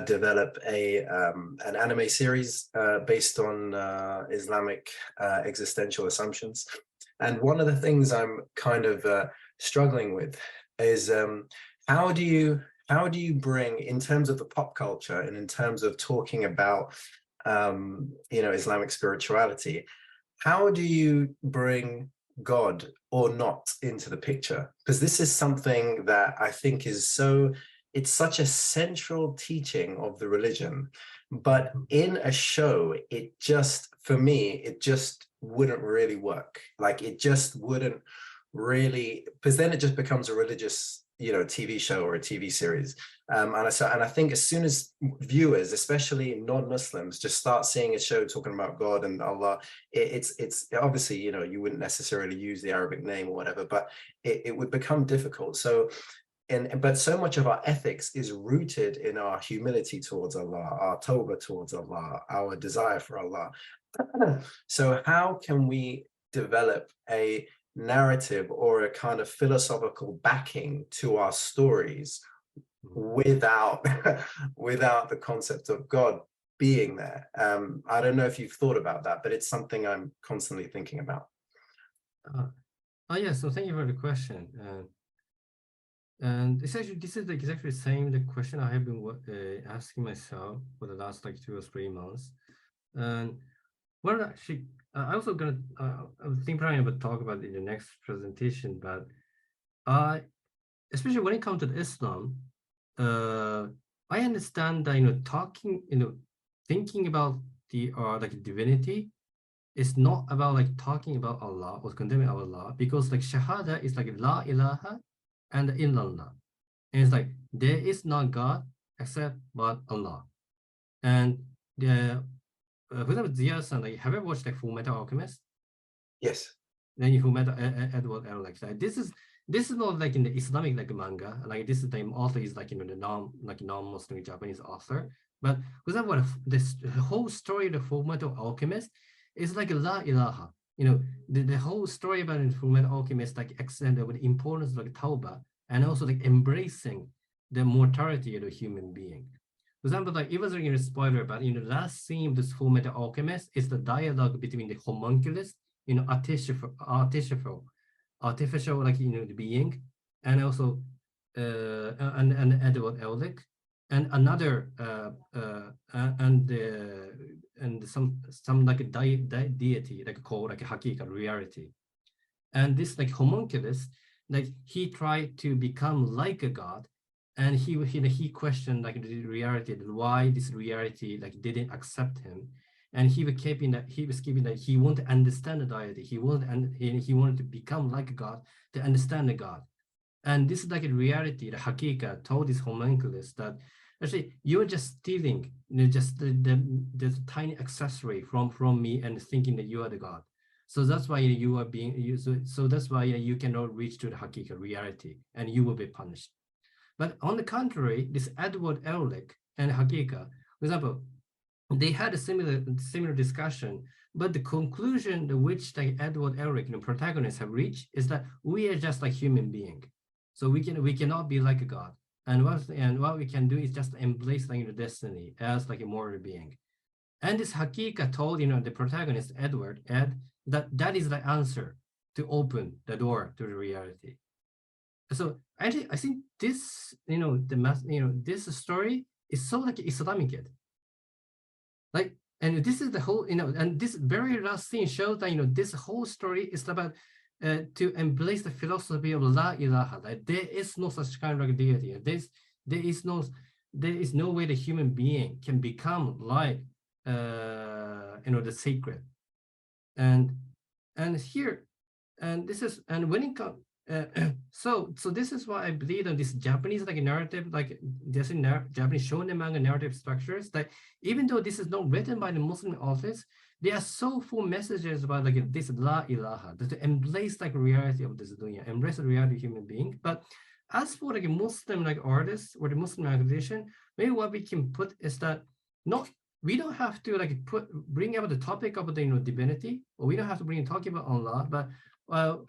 develop an anime series based on Islamic existential assumptions. And one of the things I'm kind of struggling with is how do you bring, in terms of the pop culture and in terms of talking about you know, Islamic spirituality, how do you bring God or not into the picture? Because this is something that I think is it's such a central teaching of the religion, but in a show, it just, for me, it just wouldn't really work. Like it just wouldn't really, because then it just becomes a religious, you know, TV show or a TV series. And I think as soon as viewers, especially non-Muslims, just start seeing a show talking about God and Allah, it's obviously, you know, you wouldn't necessarily use the Arabic name or whatever, but it would become difficult. So, but so much of our ethics is rooted in our humility towards Allah, our tawbah towards Allah, our desire for Allah. So how can we develop a narrative or a kind of philosophical backing to our stories without the concept of God being there? I don't know if you've thought about that, but it's something I'm constantly thinking about. Yeah, so thank you for the question. And it's actually, this is exactly the same question I have been asking myself for the last like 2 or 3 months. And well, actually, I was thinking probably about talk about it in the next presentation, but especially when it comes to Islam, I understand that, you know, thinking about the like divinity is not about like talking about Allah or condemning Allah, because like Shahada is like La ilaha and illallah. And it's like there is no God except but Allah. And for example, Zia-san, like, have you ever watched like Fullmetal Alchemist? Yes. Then you Fullmetal Edward L. Like this is not like in the Islamic like manga. Like this is the author is like, you know, the non-Muslim Japanese author. But for example, the whole story of the Fullmetal Alchemist is like La ilaha. You know, the whole story about Fullmetal Alchemist like extended with the importance of like tawbah and also like embracing the mortality of the human being. For example, like it was like a spoiler, but you know, the last scene of this Fullmetal Alchemist is the dialogue between the homunculus, you know, artificial, like, you know, the being, and also and Edward Elric, and another and some like deity like called like Hakika, reality. And this like homunculus, like he tried to become like a god, and he questioned like the reality, why this reality like didn't accept him, and he was keeping that he wanted to understand the deity, he wanted to become like a god, to understand the god. And this is like a reality, the Hakika told this homunculus that actually you're just stealing, you know, just the tiny accessory from me and thinking that you are the god. So that's why you are being used. So that's why you cannot reach to the Hakika reality, and you will be punished. But on the contrary, this Edward Elric and Hakika, for example, they had a similar discussion, but the conclusion to which the Edward Elric, the protagonists, have reached is that we are just like human being, so we cannot be like a god, and what we can do is just embrace like the destiny as like a moral being. And this Hakika told, you know, the protagonist Edward that is the answer to open the door to the reality. So actually, I think this, you know, this story is so like Islamicate. Like, and this is the whole, you know, and this very last scene shows that, you know, this whole story is about to embrace the philosophy of La ilaha. Like there is no such kind of deity. There is no way the human being can become like you know, the sacred. And here, and this is, and when it comes, So this is why I believe that this Japanese like narrative, like this Japanese shonen manga narrative structures, that even though this is not written by the Muslim authors, they are so full messages about like this la ilaha, that to embrace like reality of this dunya, embrace the reality of human being. But as for like a Muslim like artists or the Muslim organization, maybe what we can put is that we don't have to like bring up the topic of the divinity, or we don't have to bring talking about Allah, but well,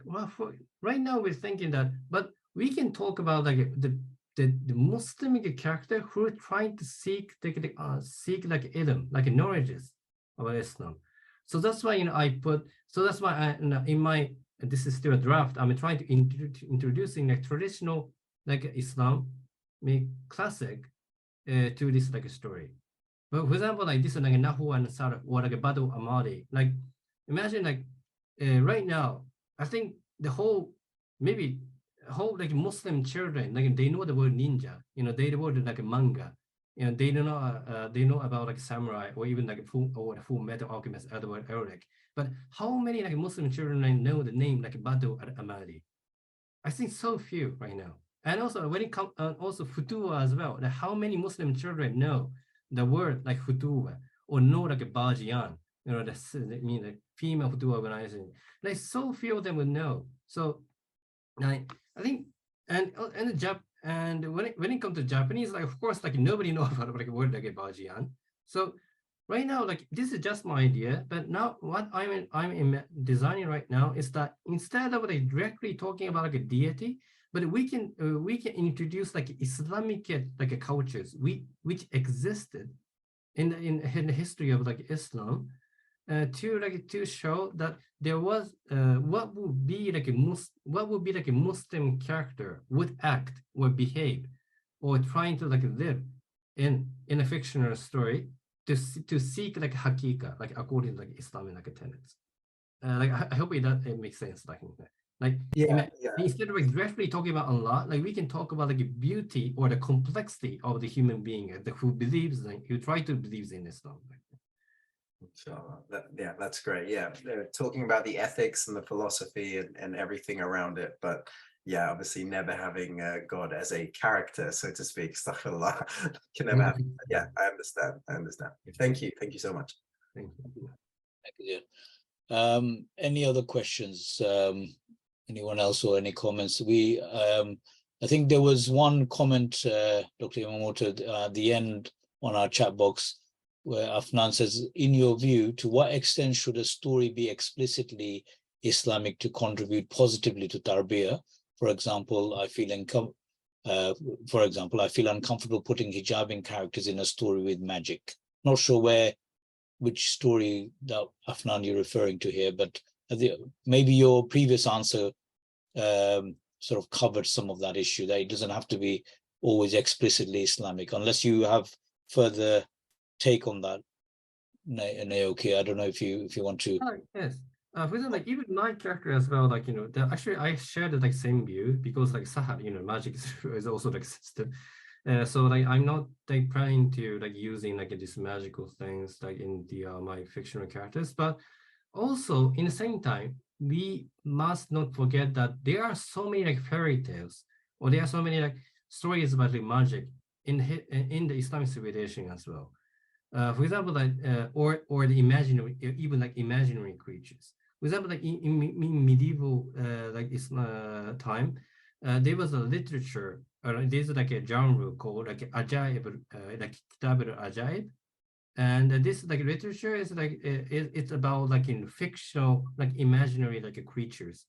right now we're thinking that, but we can talk about like the Muslim character who are trying to seek like ilm, like knowledges about Islam. So that's why that's why in my, this is still a draft, I'm trying to introducing like traditional like Islam classic to this like story. But for example, like this is like Nahu and Sarf or like a Badu Amadi. Like imagine like right now, I think the whole like Muslim children, like they know the word ninja, they know the word like manga, they know about like samurai or even like full metal alchemist Edward Elric. But how many like Muslim children know the name like Badu Amadi? I think so few right now. And also when it comes also Futuwwa as well, like how many Muslim children know the word like Futuwwa or know like a Bajian? That means like female Futuwwa organization. Like so few of them would know. So I think and when it comes to Japanese, like of course like nobody knows about like a word like a Bajian. So right now, like this is just my idea, but now what I'm designing right now is that instead of like directly talking about like a deity, but we can introduce like Islamic like cultures which existed in the history of like Islam, to show that there was what would be like a Muslim character would act or behave or trying to like live in a fictional story to seek like hakika, like according to like Islamic like tenets. Like I hope it makes sense. Instead of like directly talking about Allah, like we can talk about like the beauty or the complexity of the human being who try to believe in Islam. So that's great. Yeah, talking about the ethics and the philosophy and everything around it, but yeah, obviously never having God as a character, so to speak. Astaghfirullah. Can never happen. Yeah, I understand. Thank you so much. Thank you. Thank you. Any other questions? Anyone else or any comments? I think there was one comment, Dr. Yamamoto, at the end on our chat box, where Afnan says, in your view, to what extent should a story be explicitly Islamic to contribute positively to tarbiyah? For example, I feel uncomfortable putting hijabing characters in a story with magic. Not sure which story that Afnan you're referring to here, but maybe your previous answer sort of covered some of that issue, that it doesn't have to be always explicitly Islamic, unless you have further take on that, Naoki. I don't know if you want to. Yes. For example, like even my character as well, like actually I share the like same view, because like Sahar, magic is also like system. So like I'm not like planning to like using like these magical things like in the my fictional characters, but also in the same time we must not forget that there are so many like fairy tales, or there are so many like stories about like magic in the Islamic civilization as well. For example, like or the imaginary, even like imaginary creatures. For example, like in medieval like Islam time, there was a literature. There's like a genre called like ajaib, like kitab al-ajaib, and this like literature is like it's about like in fictional like imaginary like creatures,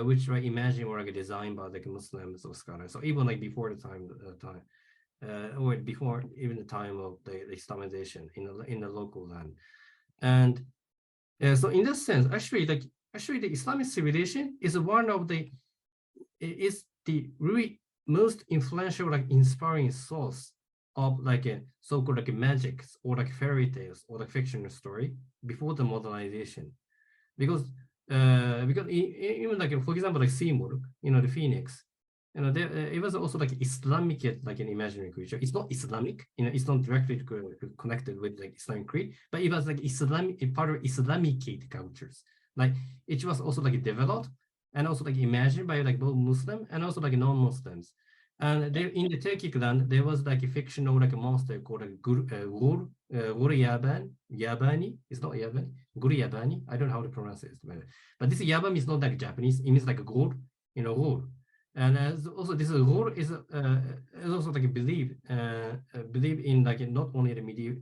which like imagine were like designed by like Muslims or scholars. So even like before the time. Or before even the time of the Islamization in the local land. And so in that sense, actually the Islamic civilization is one of the really most influential like inspiring source of like a so-called like magic or like fairy tales or like fictional story before the modernization, because even like for example like Seymour, the phoenix, it was also like Islamic, like an imaginary creature. It's not Islamic, it's not directly connected with like Islamic creed, but it was like Islamic, part of Islamicate cultures. Like it was also like developed and also like imagined by like both Muslim and also like non-Muslims. And there in the Turkic land, there was like a fictional like a monster called like Gur Yabani. It's not Yabani. Gur Yabani. I don't know how to pronounce it. But this Yabani is not like Japanese. It means like a Gur, Gur. And also this Gur is also like a belief in like not only the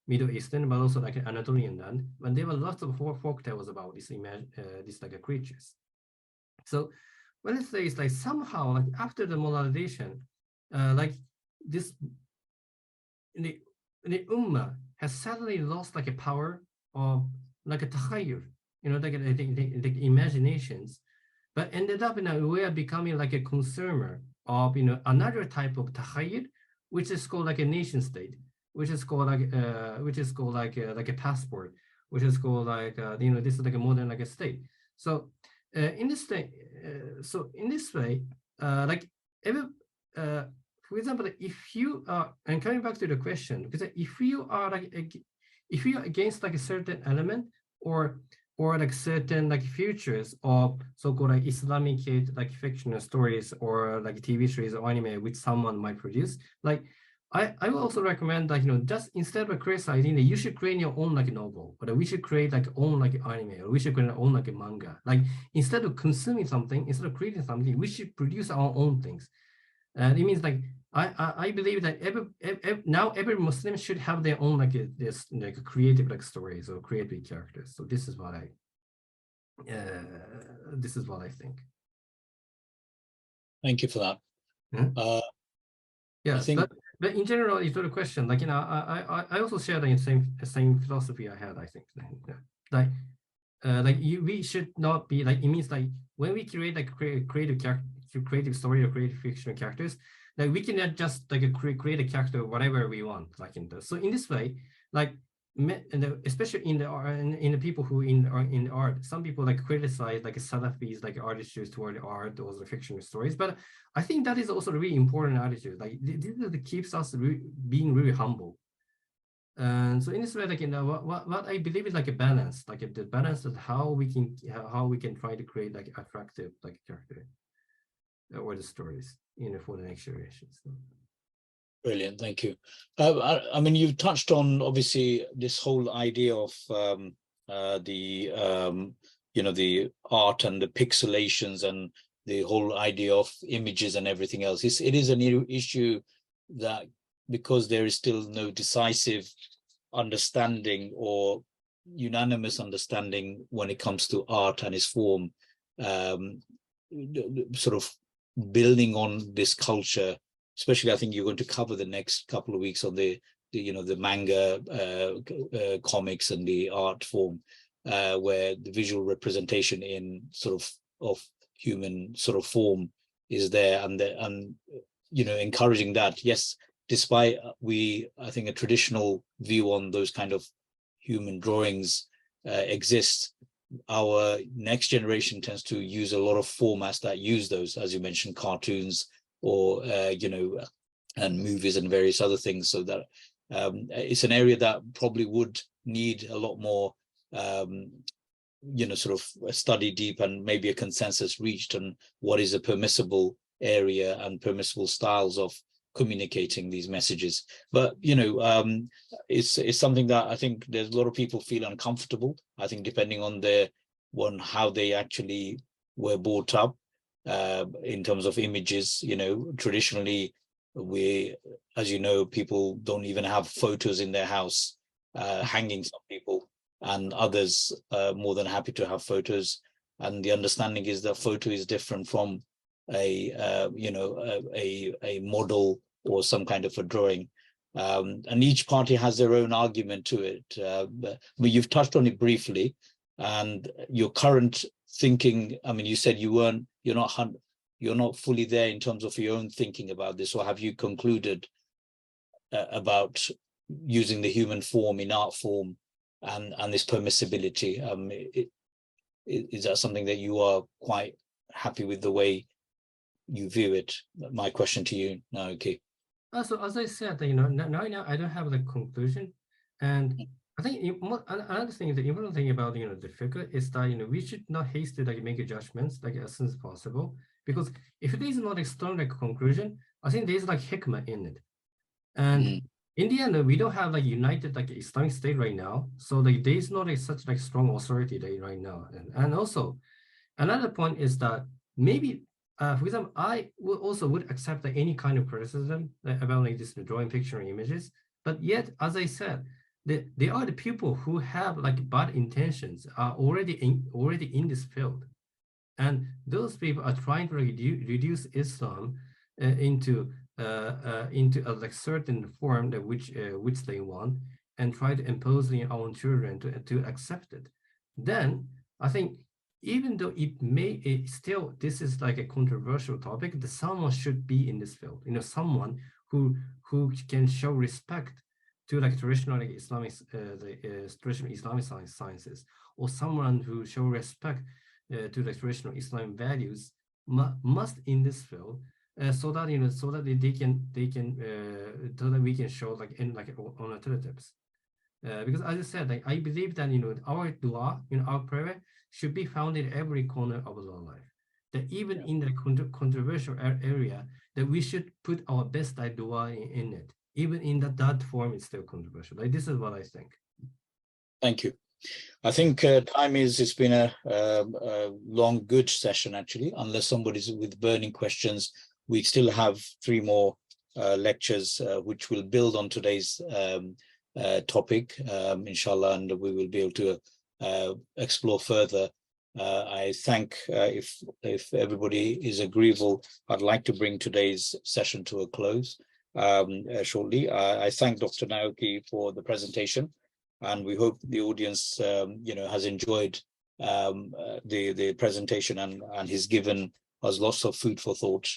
Middle Eastern, but also like Anatolian land. And there were lots of folk tales about this this like creatures. So what I say is like somehow like after the modernization, like this the Ummah has suddenly lost like a power of like a takhayyur, like the imaginations, but ended up in a way of becoming like a consumer of another type of takhayyur, which is called like a nation state, which is called like a passport, which is called like this is like a modern like a state. So in this way, like for example, if you are, and coming back to the question, because if you are like if you are against like a certain element or like certain like features of so-called like Islamicate like fictional stories or like TV series or anime which someone might produce, like I will also recommend like just instead of criticizing that you should create your own like novel, or that we should create like own like anime, or we should create our own like a manga. Like instead of consuming something, instead of creating something, we should produce our own things. And it means like I believe that now every Muslim should have their own like this like creative like stories or creative characters. So this is what I think. Thank you for that. Yeah, I think, but in general, it's not a question. Like I also share the same philosophy I had. I think we should not be like, it means like when we create like creative story or creative fictional characters, like we cannot just like create a character whatever we want, like so in this way, like especially in the people who in art, some people like criticize like Salafis like attitudes toward art or the fictional stories, but I think that is also a really important attitude. Like this keeps us being really humble. And so in this way, like what I believe is like a balance, like the balance of how we can try to create like attractive like character or the stories for the next generations. brilliant, thank you. I mean, you've touched on obviously this whole idea of the art and the pixelations and the whole idea of images and everything else. It is a new issue that, because there is still no decisive understanding or unanimous understanding when it comes to art and its form, sort of building on this culture. Especially, I think you're going to cover the next couple of weeks on the manga comics and the art form, where the visual representation in sort of human sort of form is there, and encouraging that. Yes, despite I think a traditional view on those kind of human drawings exists, our next generation tends to use a lot of formats that use those, as you mentioned, cartoons or and movies and various other things. So that it's an area that probably would need a lot more sort of a study deep and maybe a consensus reached on what is a permissible area and permissible styles of communicating these messages. But it's something that I think there's a lot of people feel uncomfortable, I think, depending on how they actually were brought up in terms of images. Traditionally, as people don't even have photos in their house hanging, some people, and others more than happy to have photos. And the understanding is that photo is different from a model or some kind of a drawing, and each party has their own argument to it, but you've touched on it briefly. And your current thinking, I mean, you said you're not fully there in terms of your own thinking about this, or have you concluded about using the human form in art form and this permissibility? Is that something that you are quite happy with the way you view it? My question to you, Naoki. So as I said, now I don't have the conclusion, and I think another thing, the important thing about the fiqh is that we should not hastily make judgments as soon as possible, because if it is not a strong conclusion, I think there's hikmah in it, and in the end we don't have united Islamic State right now, so there is not such strong authority right now, and also another point is that maybe. For example, I would accept any kind of criticism about this drawing picture and images, but yet, as I said, they are the people who have bad intentions, are already in this field, and those people are trying to reduce Islam into a certain form that which they want, and try to impose on our own children to accept it. Then I think, even though still this is a controversial topic, that someone should be in this field, someone who can show respect to traditional Islamic traditional Islamic sciences, or someone who show respect to the traditional Islamic values must in this field, so that so that they can so that we can show alternatives. Because as I said, I believe that our dua, our prayer should be found in every corner of our life. That even in the controversial area, that we should put our best dua in it. Even in that form, it's still controversial. This is what I think. Thank you. I think it's been a long, good session, actually. Unless somebody's with burning questions, we still have 3 more lectures which will build on today's topic, inshallah, and we will be able to explore further. I thank, if everybody is agreeable, I'd like to bring today's session to a close shortly. I thank Dr. Naoki for the presentation, and we hope the audience has enjoyed the presentation, and he's given us lots of food for thought.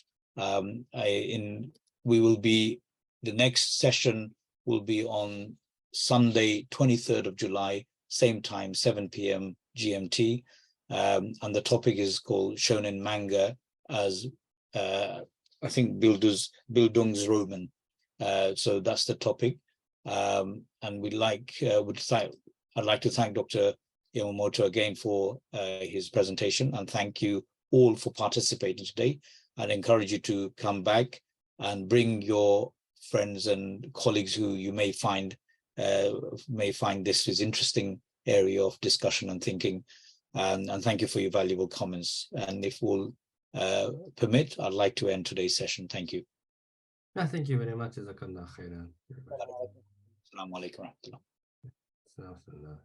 The next session will be on Sunday, 23rd of July, same time, 7 p.m. GMT. And the topic is called Shonen Manga, as I think Bildungsroman. So that's the topic. And I'd like to thank Dr. Yamamoto again for his presentation, and thank you all for participating today. I'd encourage you to come back and bring your friends and colleagues who you may find this is interesting area of discussion and thinking. And thank you for your valuable comments. And if we'll permit, I'd like to end today's session. Thank you. Thank you very much. Jazakallah khairan. Assalamu alaikum. Assalamu alaikum.